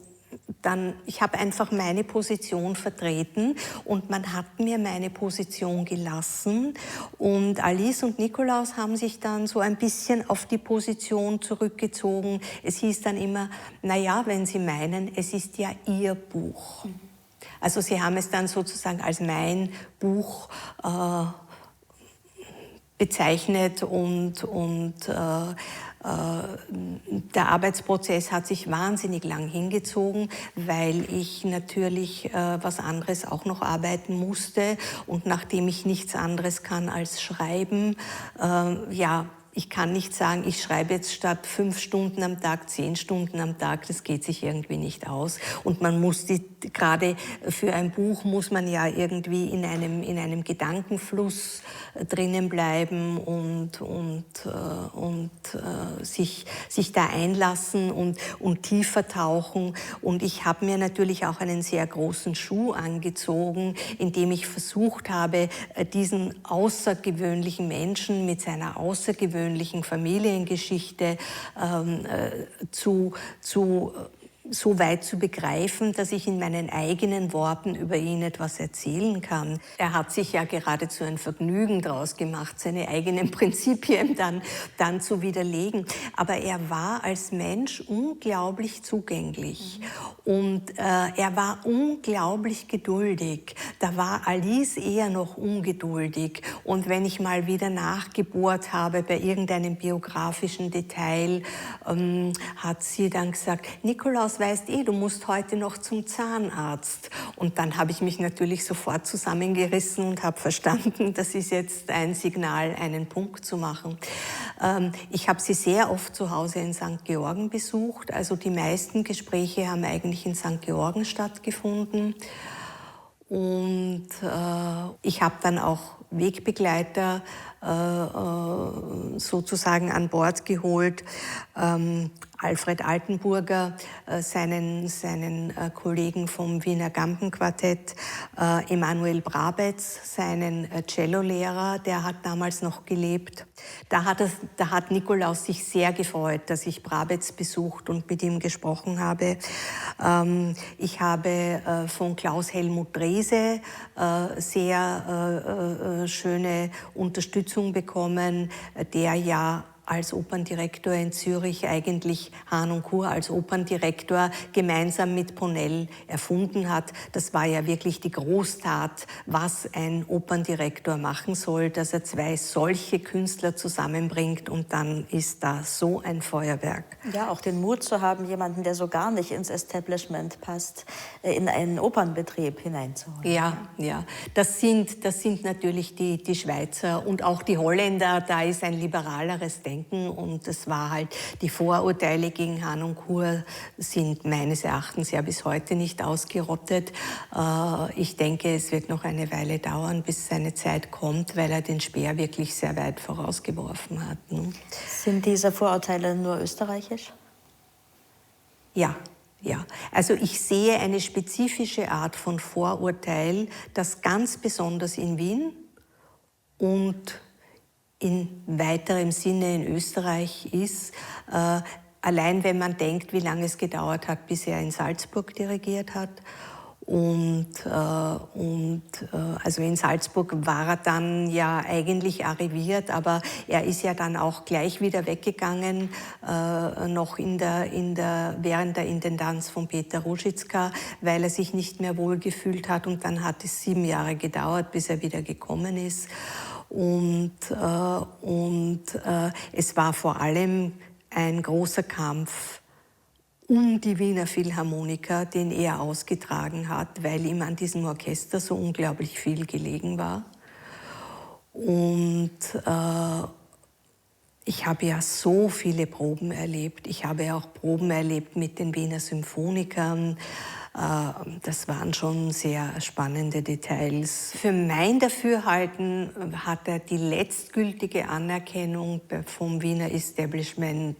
ich habe einfach meine Position vertreten und man hat mir meine Position gelassen. Und Alice und Nikolaus haben sich dann so ein bisschen auf die Position zurückgezogen. Es hieß dann immer, naja, wenn Sie meinen, es ist ja Ihr Buch. Also sie haben es dann sozusagen als mein Buch bezeichnet und der Arbeitsprozess hat sich wahnsinnig lang hingezogen, weil ich natürlich was anderes auch noch arbeiten musste und nachdem ich nichts anderes kann als schreiben, ich kann nicht sagen, ich schreibe jetzt statt 5 Stunden am Tag 10 Stunden am Tag, das geht sich irgendwie nicht aus. Und man muss gerade für ein Buch muss man ja irgendwie in einem Gedankenfluss drinnen bleiben und sich da einlassen und tiefer tauchen. Und ich habe mir natürlich auch einen sehr großen Schuh angezogen, indem ich versucht habe, diesen außergewöhnlichen Menschen mit seiner außergewöhnlichen Familiengeschichte so weit zu begreifen, dass ich in meinen eigenen Worten über ihn etwas erzählen kann. Er hat sich ja geradezu ein Vergnügen daraus gemacht, seine eigenen Prinzipien dann zu widerlegen. Aber er war als Mensch unglaublich zugänglich und er war unglaublich geduldig. Da war Alice eher noch ungeduldig. Und wenn ich mal wieder nachgebohrt habe bei irgendeinem biografischen Detail, hat sie dann gesagt, Nikolaus, weißt du musst heute noch zum Zahnarzt. Und dann habe ich mich natürlich sofort zusammengerissen und habe verstanden, das ist jetzt ein Signal, einen Punkt zu machen. Ich habe sie sehr oft zu Hause in St. Georgen besucht. Also die meisten Gespräche haben eigentlich in St. Georgen stattgefunden. Und ich habe dann auch Wegbegleiter sozusagen an Bord geholt. Alfred Altenburger, seinen Kollegen vom Wiener Gampenquartett, Emanuel Brabetz, seinen Cellolehrer, der hat damals noch gelebt. Da hat Nikolaus sich sehr gefreut, dass ich Brabetz besucht und mit ihm gesprochen habe. Ich habe von Klaus Helmut Drese sehr schöne Unterstützung bekommen, der ja als Operndirektor in Zürich eigentlich Hahn und Kur als Operndirektor gemeinsam mit Ponell erfunden hat. Das war ja wirklich die Großtat, was ein Operndirektor machen soll, dass er 2 solche Künstler zusammenbringt und dann ist da so ein Feuerwerk. Ja, auch den Mut zu haben, jemanden, der so gar nicht ins Establishment passt, in einen Opernbetrieb hineinzuholen. Ja. Das sind natürlich die Schweizer und auch die Holländer, da ist ein liberaleres Denken. Und es war halt, die Vorurteile gegen Hahn und Kur sind meines Erachtens ja bis heute nicht ausgerottet. Ich denke, es wird noch eine Weile dauern, bis seine Zeit kommt, weil er den Speer wirklich sehr weit vorausgeworfen hat. Ne? Sind diese Vorurteile nur österreichisch? Ja. Also ich sehe eine spezifische Art von Vorurteil, das ganz besonders in Wien und in weiterem Sinne in Österreich ist. Allein wenn man denkt, wie lange es gedauert hat, bis er in Salzburg dirigiert hat. Also in Salzburg war er dann ja eigentlich arriviert, aber er ist ja dann auch gleich wieder weggegangen, noch während der Intendanz von Peter Rózsicka, weil er sich nicht mehr wohl gefühlt hat und dann hat es 7 Jahre gedauert, bis er wieder gekommen ist. Es war vor allem ein großer Kampf um die Wiener Philharmoniker, den er ausgetragen hat, weil ihm an diesem Orchester so unglaublich viel gelegen war. Und ich habe ja so viele Proben erlebt. Ich habe auch Proben erlebt mit den Wiener Symphonikern. Das waren schon sehr spannende Details. Für mein Dafürhalten hat er die letztgültige Anerkennung vom Wiener Establishment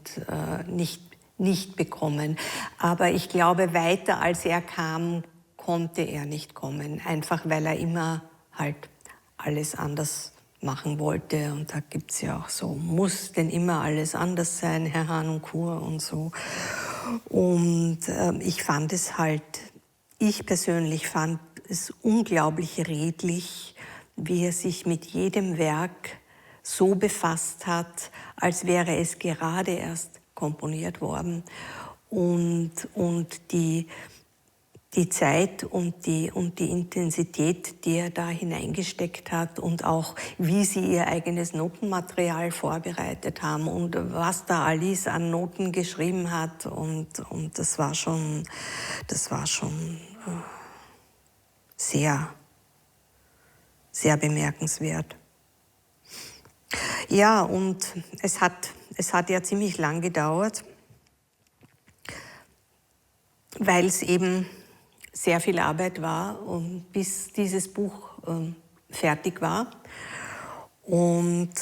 nicht bekommen. Aber ich glaube, weiter als er kam, konnte er nicht kommen. Einfach weil er immer halt alles anders machen wollte. Und da gibt es ja auch so, muss denn immer alles anders sein, Herr Hahn und Kur und so. Und ich persönlich fand es unglaublich redlich, wie er sich mit jedem Werk so befasst hat, als wäre es gerade erst komponiert worden. Und die Zeit und die Intensität, die er da hineingesteckt hat und auch, wie sie ihr eigenes Notenmaterial vorbereitet haben und was da Alice an Noten geschrieben hat. Und das war schon sehr, sehr bemerkenswert. Ja, und es hat ja ziemlich lang gedauert, weil es eben sehr viel Arbeit war, bis dieses Buch fertig war. Und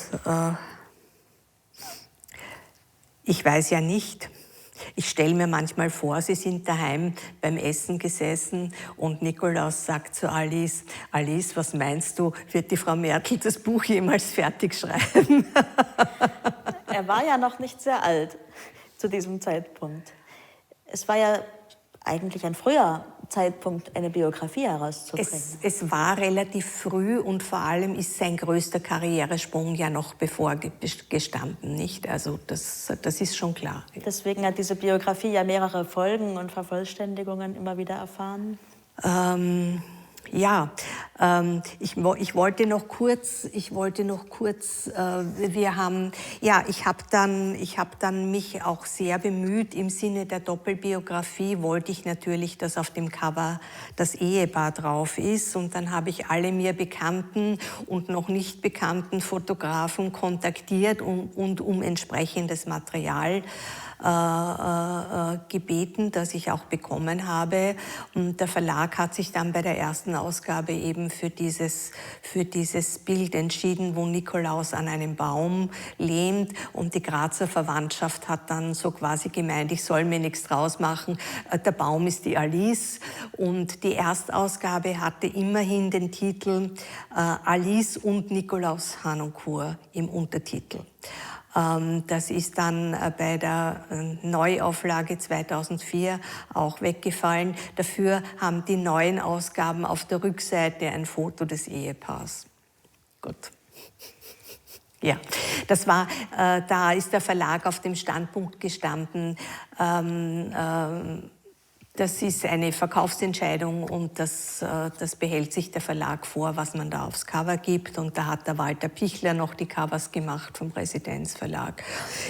ich weiß ja nicht, ich stelle mir manchmal vor, Sie sind daheim beim Essen gesessen und Nikolaus sagt zu Alice, Alice, was meinst du, wird die Frau Merkel das Buch jemals fertig schreiben? Er war ja noch nicht sehr alt zu diesem Zeitpunkt. Es war ja eigentlich ein früher Zeitpunkt, eine Biografie herauszubringen. Es war relativ früh und vor allem ist sein größter Karrieresprung ja noch bevor gestanden, nicht? Also das ist schon klar. Deswegen hat diese Biografie ja mehrere Folgen und Vervollständigungen immer wieder erfahren. Ja, ich wollte noch kurz, ich habe dann mich auch sehr bemüht, im Sinne der Doppelbiografie wollte ich natürlich, dass auf dem Cover das Ehepaar drauf ist, und dann habe ich alle mir bekannten und noch nicht bekannten Fotografen kontaktiert und um entsprechendes Material gebeten, das ich auch bekommen habe. Und der Verlag hat sich dann bei der ersten Ausgabe eben für dieses Bild entschieden, wo Nikolaus an einem Baum lehnt, und die Grazer Verwandtschaft hat dann so quasi gemeint, ich soll mir nichts draus machen, der Baum ist die Alice, und die Erstausgabe hatte immerhin den Titel Alice und Nikolaus Harnoncourt im Untertitel. Das ist dann bei der Neuauflage 2004 auch weggefallen. Dafür haben die neuen Ausgaben auf der Rückseite ein Foto des Ehepaars. Gut. Ja, da ist der Verlag auf dem Standpunkt gestanden, das ist eine Verkaufsentscheidung und das behält sich der Verlag vor, was man da aufs Cover gibt. Und da hat der Walter Pichler noch die Covers gemacht vom Residenzverlag.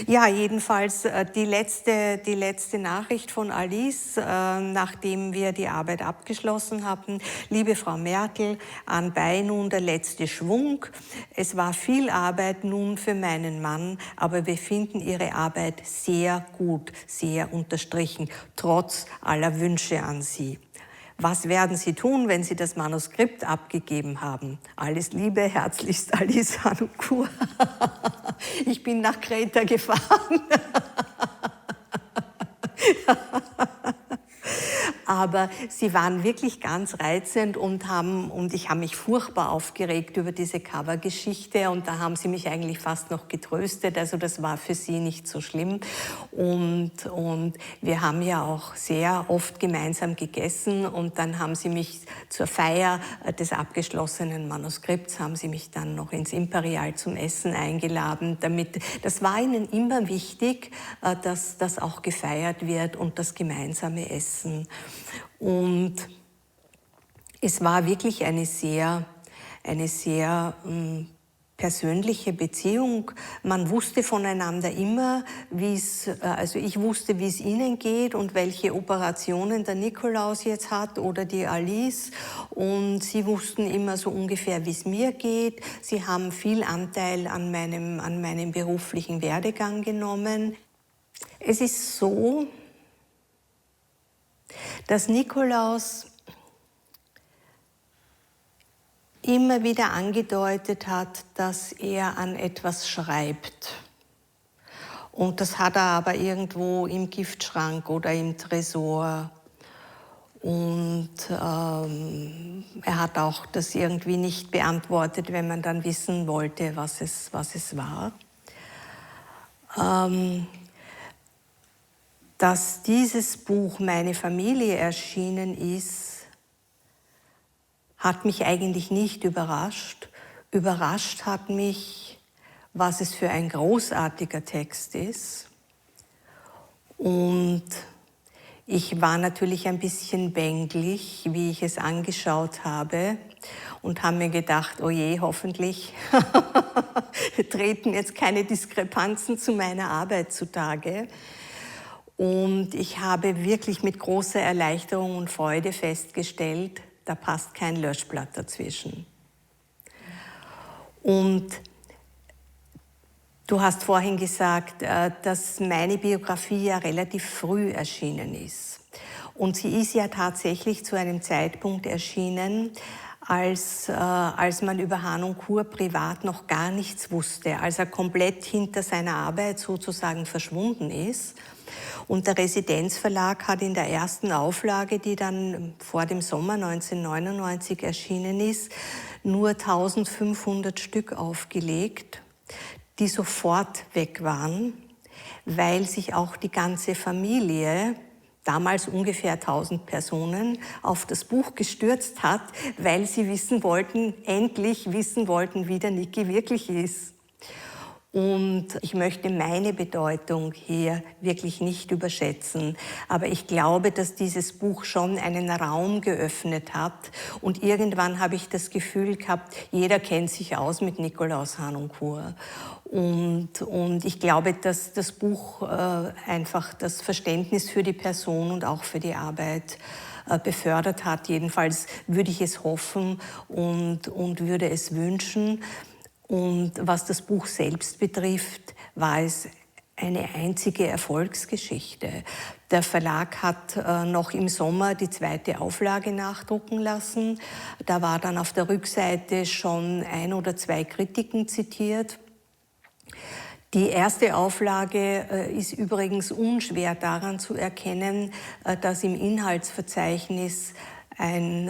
Ja, jedenfalls die letzte Nachricht von Alice, nachdem wir die Arbeit abgeschlossen hatten. Liebe Frau Merkel, anbei nun der letzte Schwung. Es war viel Arbeit nun für meinen Mann, aber wir finden Ihre Arbeit sehr gut, sehr unterstrichen, trotz aller Wünsche an Sie. Was werden Sie tun, wenn Sie das Manuskript abgegeben haben? Alles Liebe, herzlichst Alice Harnoncourt. Ich bin nach Kreta gefahren. Aber sie waren wirklich ganz reizend und ich habe mich furchtbar aufgeregt über diese Covergeschichte, und da haben sie mich eigentlich fast noch getröstet, also das war für sie nicht so schlimm, und wir haben ja auch sehr oft gemeinsam gegessen, und dann haben sie mich zur Feier des abgeschlossenen Manuskripts, haben sie mich dann noch ins Imperial zum Essen eingeladen, das war ihnen immer wichtig, dass das auch gefeiert wird und das gemeinsame Essen. Und es war wirklich eine sehr persönliche Beziehung. Man wusste voneinander immer, ich wusste, wie es ihnen geht und welche Operationen der Nikolaus jetzt hat oder die Alice. Und sie wussten immer so ungefähr, wie es mir geht. Sie haben viel Anteil an meinem beruflichen Werdegang genommen. Es ist so, dass Nikolaus immer wieder angedeutet hat, dass er an etwas schreibt. Und das hat er aber irgendwo im Giftschrank oder im Tresor. Und er hat auch das irgendwie nicht beantwortet, wenn man dann wissen wollte, was es war. Dass dieses Buch Meine Familie erschienen ist, hat mich eigentlich nicht überrascht. Überrascht hat mich, was es für ein großartiger Text ist. Und ich war natürlich ein bisschen bänglich, wie ich es angeschaut habe, und habe mir gedacht, oh je, hoffentlich treten jetzt keine Diskrepanzen zu meiner Arbeit zutage. Und ich habe wirklich mit großer Erleichterung und Freude festgestellt, da passt kein Löschblatt dazwischen. Und Du hast vorhin gesagt, dass meine Biografie ja relativ früh erschienen ist. Und sie ist ja tatsächlich zu einem Zeitpunkt erschienen, als man über Harnoncourt privat noch gar nichts wusste, als er komplett hinter seiner Arbeit sozusagen verschwunden ist. Und der Residenzverlag hat in der ersten Auflage, die dann vor dem Sommer 1999 erschienen ist, nur 1500 Stück aufgelegt, die sofort weg waren, weil sich auch die ganze Familie, damals ungefähr 1000 Personen, auf das Buch gestürzt hat, weil sie endlich wissen wollten, wie der Niki wirklich ist. Und ich möchte meine Bedeutung hier wirklich nicht überschätzen. Aber ich glaube, dass dieses Buch schon einen Raum geöffnet hat. Und irgendwann habe ich das Gefühl gehabt, jeder kennt sich aus mit Nikolaus Harnoncourt. Und ich glaube, dass das Buch einfach das Verständnis für die Person und auch für die Arbeit befördert hat. Jedenfalls würde ich es hoffen und würde es wünschen. Und was das Buch selbst betrifft, war es eine einzige Erfolgsgeschichte. Der Verlag hat noch im Sommer die zweite Auflage nachdrucken lassen. Da war dann auf der Rückseite schon 1 oder 2 Kritiken zitiert. Die erste Auflage ist übrigens unschwer daran zu erkennen, dass im Inhaltsverzeichnis ein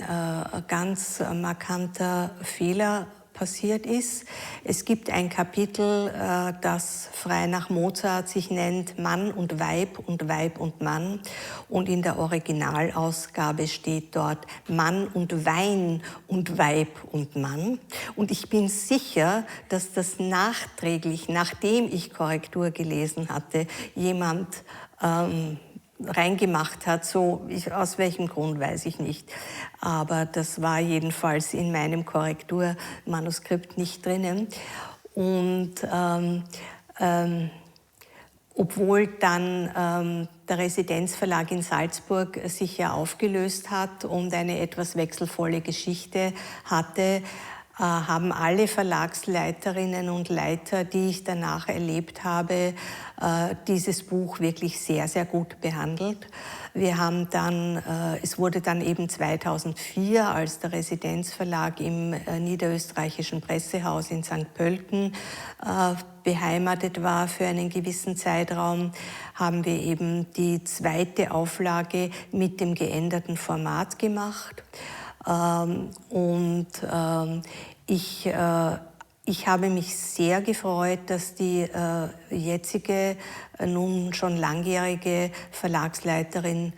ganz markanter Fehler passiert ist. Es gibt ein Kapitel, das frei nach Mozart sich nennt Mann und Weib und Weib und Mann. Und in der Originalausgabe steht dort Mann und Wein und Weib und Mann. Und ich bin sicher, dass das nachträglich, nachdem ich Korrektur gelesen hatte, jemand reingemacht hat, aus welchem Grund weiß ich nicht. Aber das war jedenfalls in meinem Korrekturmanuskript nicht drinnen. Und obwohl dann der Residenzverlag in Salzburg sich ja aufgelöst hat und eine etwas wechselvolle Geschichte hatte, haben alle Verlagsleiterinnen und Leiter, die ich danach erlebt habe, dieses Buch wirklich sehr, sehr gut behandelt. Wir haben dann, es wurde dann eben 2004, als der Residenzverlag im Niederösterreichischen Pressehaus in St. Pölten beheimatet war für einen gewissen Zeitraum, haben wir eben die zweite Auflage mit dem geänderten Format gemacht. Ich habe mich sehr gefreut, dass die jetzige, nun schon langjährige Verlagsleiterin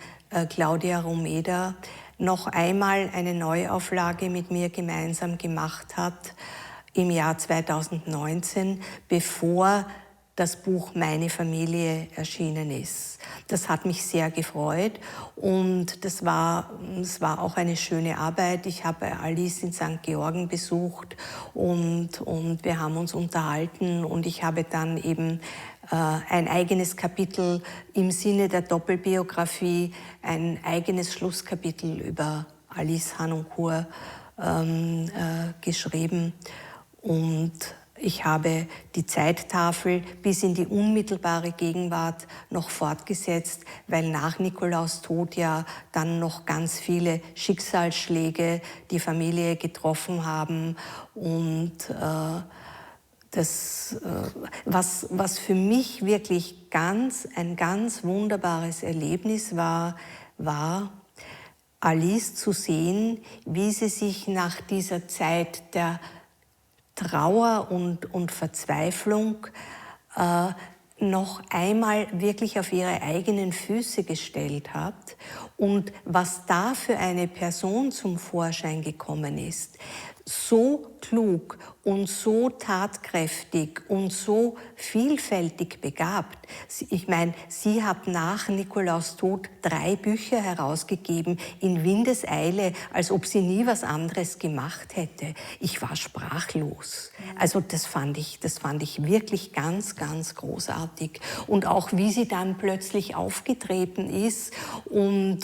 Claudia Romeda noch einmal eine Neuauflage mit mir gemeinsam gemacht hat im Jahr 2019, bevor das Buch Meine Familie erschienen ist. Das hat mich sehr gefreut und es war auch eine schöne Arbeit. Ich habe Alice in St. Georgen besucht und wir haben uns unterhalten und ich habe dann eben ein eigenes Kapitel im Sinne der Doppelbiografie, ein eigenes Schlusskapitel über Alice Harnoncourt geschrieben und ich habe die Zeittafel bis in die unmittelbare Gegenwart noch fortgesetzt, weil nach Nikolaus Tod ja dann noch ganz viele Schicksalsschläge die Familie getroffen haben. Und was für mich wirklich ein ganz wunderbares Erlebnis war Alice zu sehen, wie sie sich nach dieser Zeit der Trauer und Verzweiflung noch einmal wirklich auf ihre eigenen Füße gestellt hat und was da für eine Person zum Vorschein gekommen ist. So klug und so tatkräftig und so vielfältig begabt. Ich meine, sie hat nach Nikolaus Tod 3 Bücher herausgegeben in Windeseile, als ob sie nie was anderes gemacht hätte. Ich war sprachlos. Also das fand ich wirklich ganz, ganz großartig. Und auch wie sie dann plötzlich aufgetreten ist und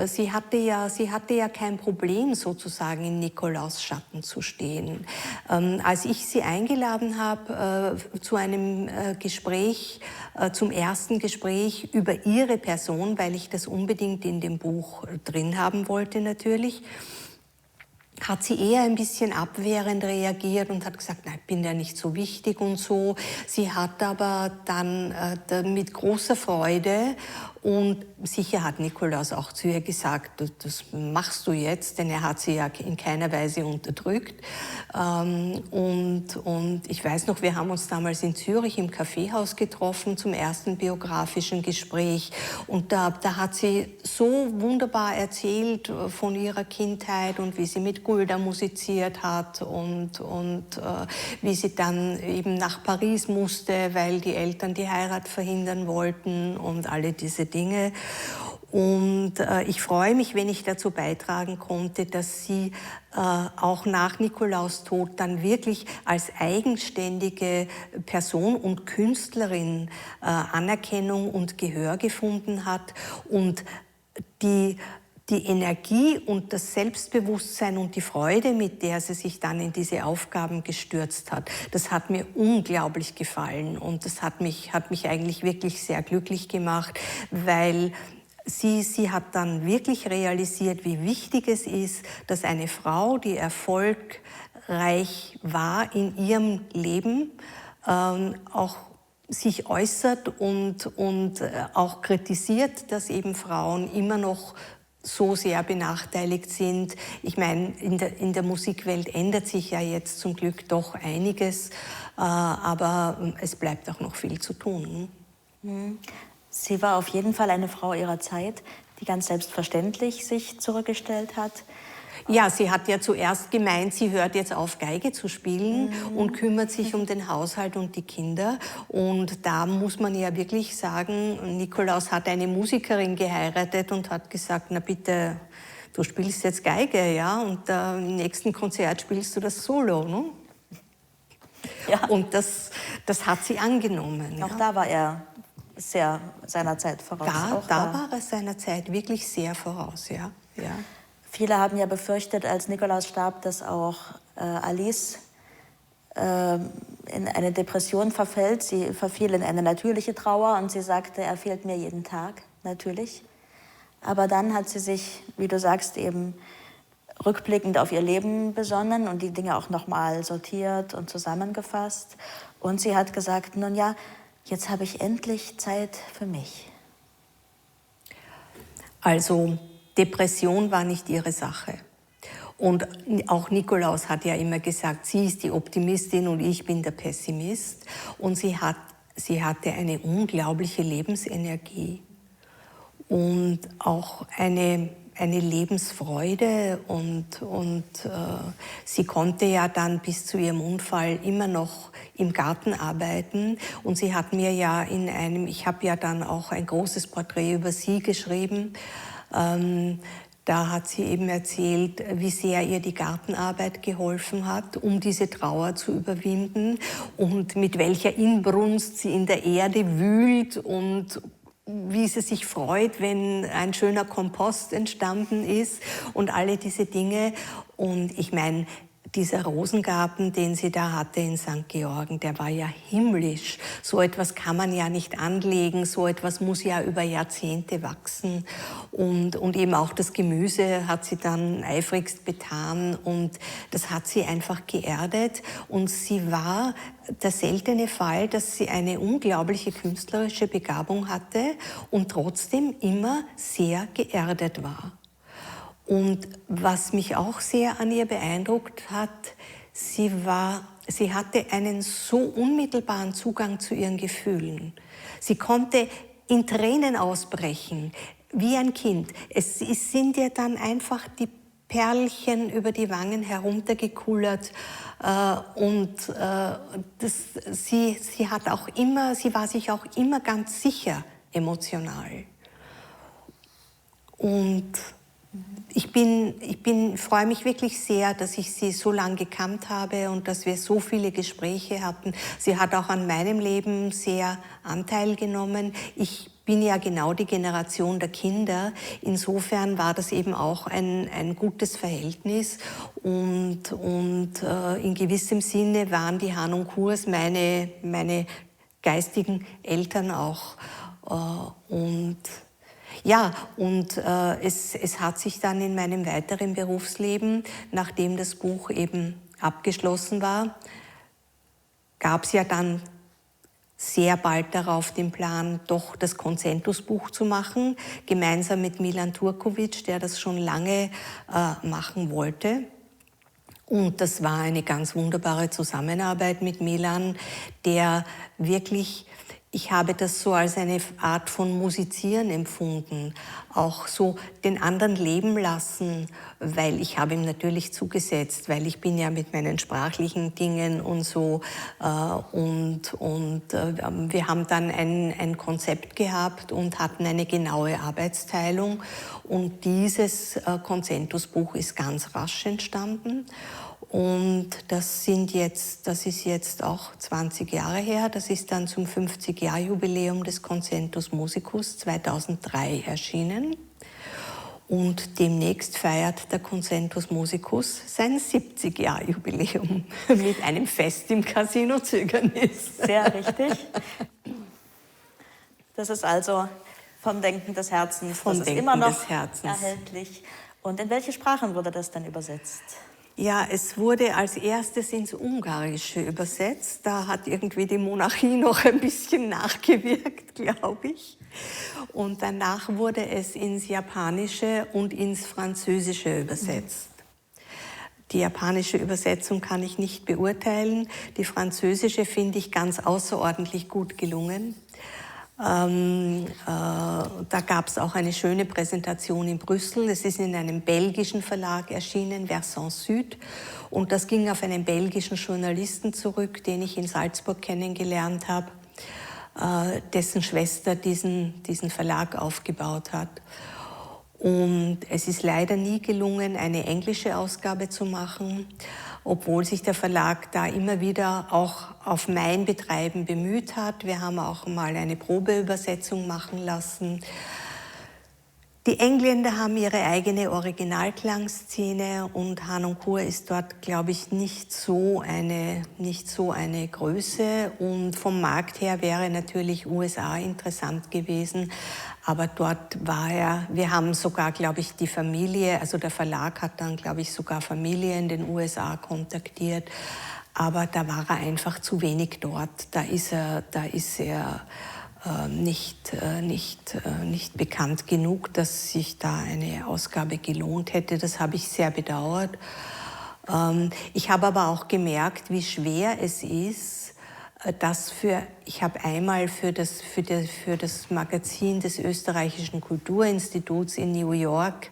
sie hatte ja kein Problem sozusagen in Nikolaus Schatten Schatten zu stehen. Als ich sie eingeladen habe zu einem Gespräch, zum ersten Gespräch über ihre Person, weil ich das unbedingt in dem Buch drin haben wollte natürlich, hat sie eher ein bisschen abwehrend reagiert und hat gesagt, nein, ich bin ja nicht so wichtig und so. Sie hat aber dann mit großer Freude, und sicher hat Nikolaus auch zu ihr gesagt, das machst du jetzt, denn er hat sie ja in keiner Weise unterdrückt. Und ich weiß noch, wir haben uns damals in Zürich im Kaffeehaus getroffen zum ersten biografischen Gespräch. Und da hat sie so wunderbar erzählt von ihrer Kindheit und wie sie mit Gulda musiziert hat und wie sie dann eben nach Paris musste, weil die Eltern die Heirat verhindern wollten und alle diese Dinge. Und ich freue mich, wenn ich dazu beitragen konnte, dass sie auch nach Nikolaus Tod dann wirklich als eigenständige Person und Künstlerin Anerkennung und Gehör gefunden hat und die Energie und das Selbstbewusstsein und die Freude, mit der sie sich dann in diese Aufgaben gestürzt hat, das hat mir unglaublich gefallen und das hat mich eigentlich wirklich sehr glücklich gemacht, weil sie hat dann wirklich realisiert, wie wichtig es ist, dass eine Frau, die erfolgreich war in ihrem Leben, auch sich äußert und auch kritisiert, dass eben Frauen immer noch so sehr benachteiligt sind. Ich meine, in der Musikwelt ändert sich ja jetzt zum Glück doch einiges, aber es bleibt auch noch viel zu tun. Sie war auf jeden Fall eine Frau ihrer Zeit, die ganz selbstverständlich sich zurückgestellt hat. Ja, sie hat ja zuerst gemeint, sie hört jetzt auf, Geige zu spielen und kümmert sich um den Haushalt und die Kinder. Und da muss man ja wirklich sagen, Nikolaus hat eine Musikerin geheiratet und hat gesagt, na bitte, du spielst jetzt Geige, ja, und im nächsten Konzert spielst du das Solo, ne? Ja. Und das hat sie angenommen. Auch da war er sehr seiner Zeit voraus. Da war er seiner Zeit wirklich sehr voraus, ja. Ja. Viele haben ja befürchtet, als Nikolaus starb, dass auch Alice in eine Depression verfällt. Sie verfiel in eine natürliche Trauer und sie sagte, er fehlt mir jeden Tag, natürlich. Aber dann hat sie sich, wie du sagst, eben rückblickend auf ihr Leben besonnen und die Dinge auch nochmal sortiert und zusammengefasst. Und sie hat gesagt, nun ja, jetzt habe ich endlich Zeit für mich. Also Depression war nicht ihre Sache. Und auch Nikolaus hat ja immer gesagt, sie ist die Optimistin und ich bin der Pessimist. Und sie hatte eine unglaubliche Lebensenergie und auch eine Lebensfreude und sie konnte ja dann bis zu ihrem Unfall immer noch im Garten arbeiten und sie hat mir ja ich habe ja dann auch ein großes Porträt über sie geschrieben. Da hat sie eben erzählt, wie sehr ihr die Gartenarbeit geholfen hat, um diese Trauer zu überwinden und mit welcher Inbrunst sie in der Erde wühlt und wie sie sich freut, wenn ein schöner Kompost entstanden ist und alle diese Dinge. Und ich meine, dieser Rosengarten, den sie da hatte in St. Georgen, der war ja himmlisch. So etwas kann man ja nicht anlegen, so etwas muss ja über Jahrzehnte wachsen. Und eben auch das Gemüse hat sie dann eifrigst betan und das hat sie einfach geerdet. Und sie war der seltene Fall, dass sie eine unglaubliche künstlerische Begabung hatte und trotzdem immer sehr geerdet war. Und was mich auch sehr an ihr beeindruckt hat, sie hatte einen so unmittelbaren Zugang zu ihren Gefühlen. Sie konnte in Tränen ausbrechen, wie ein Kind. Es sind ihr dann einfach die Perlchen über die Wangen heruntergekullert sie war sich auch immer ganz sicher emotional. Und ich freue mich wirklich sehr, dass ich sie so lange gekannt habe und dass wir so viele Gespräche hatten. Sie hat auch an meinem Leben sehr Anteil genommen. Ich bin ja genau die Generation der Kinder. Insofern war das eben auch ein gutes Verhältnis und in gewissem Sinne waren die Harnoncourts meine geistigen Eltern auch. Es hat sich dann in meinem weiteren Berufsleben, nachdem das Buch eben abgeschlossen war, gab es ja dann sehr bald darauf den Plan, doch das Concentus-Buch zu machen, gemeinsam mit Milan Turkovic, der das schon lange machen wollte. Und das war eine ganz wunderbare Zusammenarbeit mit Milan, der wirklich, ich habe das so als eine Art von Musizieren empfunden, auch so den anderen leben lassen, weil ich habe ihm natürlich zugesetzt, weil ich bin ja mit meinen sprachlichen Dingen und so wir haben dann ein Konzept gehabt und hatten eine genaue Arbeitsteilung und dieses Concentus-Buch ist ganz rasch entstanden. Und das ist jetzt auch 20 Jahre her. Das ist dann zum 50-Jahr-Jubiläum des Concentus Musicus 2003 erschienen. Und demnächst feiert der Concentus Musicus sein 70-Jahr-Jubiläum mit einem Fest im Casino Zögernis. Sehr richtig. Das ist also vom Denken des Herzens. Das ist immer noch erhältlich. Und in welche Sprachen wurde das dann übersetzt? Ja, es wurde als erstes ins Ungarische übersetzt. Da hat irgendwie die Monarchie noch ein bisschen nachgewirkt, glaube ich. Und danach wurde es ins Japanische und ins Französische übersetzt. Die japanische Übersetzung kann ich nicht beurteilen. Die französische finde ich ganz außerordentlich gut gelungen. Da gab es auch eine schöne Präsentation in Brüssel. Es ist in einem belgischen Verlag erschienen, Versant Süd. Und das ging auf einen belgischen Journalisten zurück, den ich in Salzburg kennengelernt habe, dessen Schwester diesen Verlag aufgebaut hat. Und es ist leider nie gelungen, eine englische Ausgabe zu machen, obwohl sich der Verlag da immer wieder auch auf mein Betreiben bemüht hat. Wir haben auch mal eine Probeübersetzung machen lassen. Die Engländer haben ihre eigene Originalklangszene und Harnoncourt ist dort, glaube ich, nicht so eine Größe. Und vom Markt her wäre natürlich USA interessant gewesen. Aber dort wir haben sogar, glaube ich, die Familie, also der Verlag hat dann, glaube ich, sogar Familie in den USA kontaktiert. Aber da war er einfach zu wenig dort. Da ist er nicht bekannt genug, dass sich da eine Ausgabe gelohnt hätte. Das habe ich sehr bedauert. Ich habe aber auch gemerkt, wie schwer es ist, ich habe einmal für das Magazin des Österreichischen Kulturinstituts in New York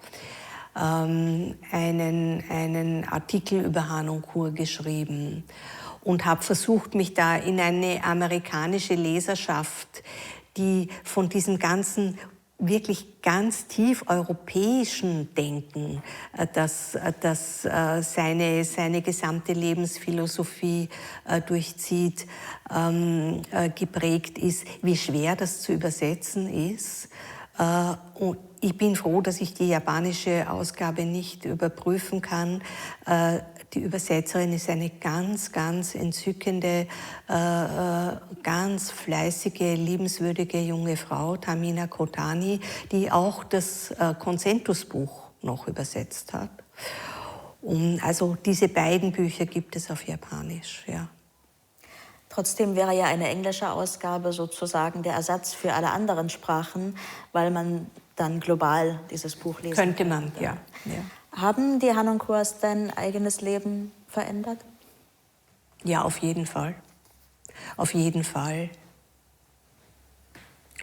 einen Artikel über Harnoncourt geschrieben und habe versucht, mich da in eine amerikanische Leserschaft, die von diesem ganzen wirklich ganz tief europäischen Denken, das seine gesamte Lebensphilosophie durchzieht, geprägt ist, wie schwer das zu übersetzen ist. Und ich bin froh, dass ich die japanische Ausgabe nicht überprüfen kann. Die Übersetzerin ist eine ganz, ganz entzückende, ganz fleißige, liebenswürdige junge Frau, Tamina Kotani, die auch das Concentus-Buch noch übersetzt hat. Also diese beiden Bücher gibt es auf Japanisch, ja. Trotzdem wäre ja eine englische Ausgabe sozusagen der Ersatz für alle anderen Sprachen, weil man dann global dieses Buch lesen könnte. Man, ja. Haben die Harnoncourts dein eigenes Leben verändert? Ja, auf jeden Fall. Auf jeden Fall.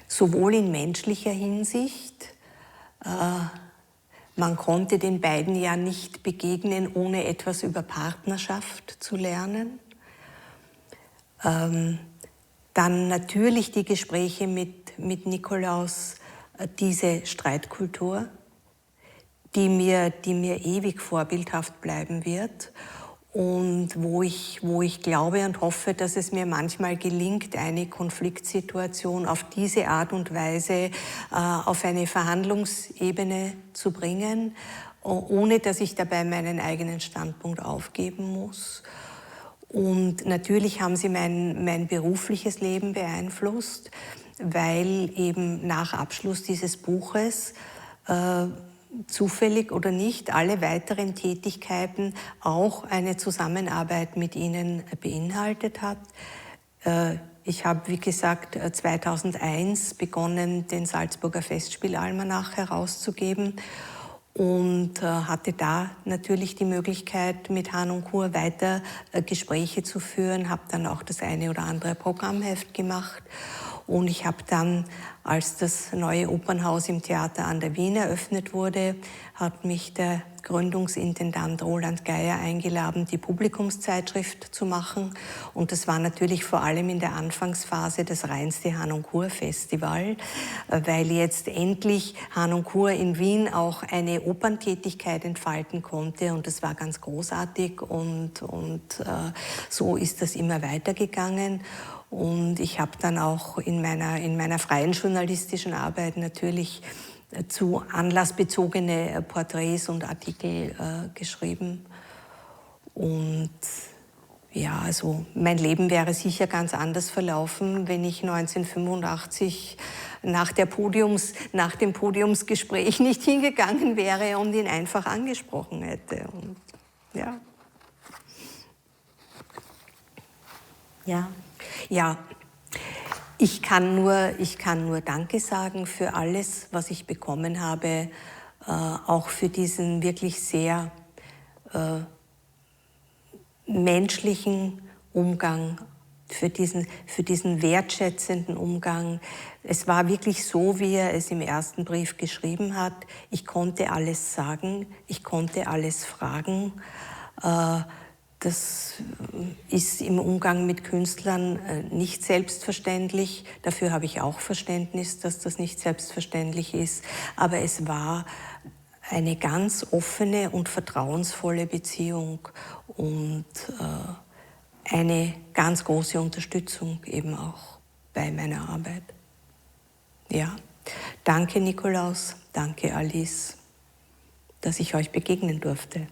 Sowohl in menschlicher Hinsicht, man konnte den beiden ja nicht begegnen, ohne etwas über Partnerschaft zu lernen. Dann natürlich die Gespräche mit Nikolaus, diese Streitkultur, die mir ewig vorbildhaft bleiben wird. und wo ich glaube und hoffe, dass es mir manchmal gelingt, eine Konfliktsituation auf diese Art und Weise auf eine Verhandlungsebene zu bringen, ohne dass ich dabei meinen eigenen Standpunkt aufgeben muss. Und natürlich haben sie mein berufliches Leben beeinflusst, weil eben nach Abschluss dieses Buches zufällig oder nicht, alle weiteren Tätigkeiten auch eine Zusammenarbeit mit ihnen beinhaltet hat. Ich habe, wie gesagt, 2001 begonnen, den Salzburger Festspielalmanach herauszugeben und hatte da natürlich die Möglichkeit, mit Harnoncourt weiter Gespräche zu führen, habe dann auch das eine oder andere Programmheft gemacht. Und ich habe dann, als das neue Opernhaus im Theater an der Wien eröffnet wurde, hat mich der Gründungsintendant Roland Geier eingeladen, die Publikumszeitschrift zu machen. Und das war natürlich vor allem in der Anfangsphase das reinste Harnoncourt-Festival, weil jetzt endlich Harnoncourt in Wien auch eine Operntätigkeit entfalten konnte. Und das war ganz großartig und so ist das immer weitergegangen. Und ich habe dann auch in meiner freien journalistischen Arbeit natürlich zu anlassbezogene Porträts und Artikel geschrieben. Und ja, also mein Leben wäre sicher ganz anders verlaufen, wenn ich 1985 nach dem Podiumsgespräch nicht hingegangen wäre und ihn einfach angesprochen hätte. Und, ja. Ja. Ja, ich kann nur Danke sagen für alles, was ich bekommen habe, auch für diesen wirklich sehr menschlichen Umgang, für diesen wertschätzenden Umgang. Es war wirklich so, wie er es im ersten Brief geschrieben hat. Ich konnte alles sagen, ich konnte alles fragen. Das ist im Umgang mit Künstlern nicht selbstverständlich. Dafür habe ich auch Verständnis, dass das nicht selbstverständlich ist. Aber es war eine ganz offene und vertrauensvolle Beziehung und eine ganz große Unterstützung eben auch bei meiner Arbeit. Ja, danke Nikolaus, danke Alice, dass ich euch begegnen durfte.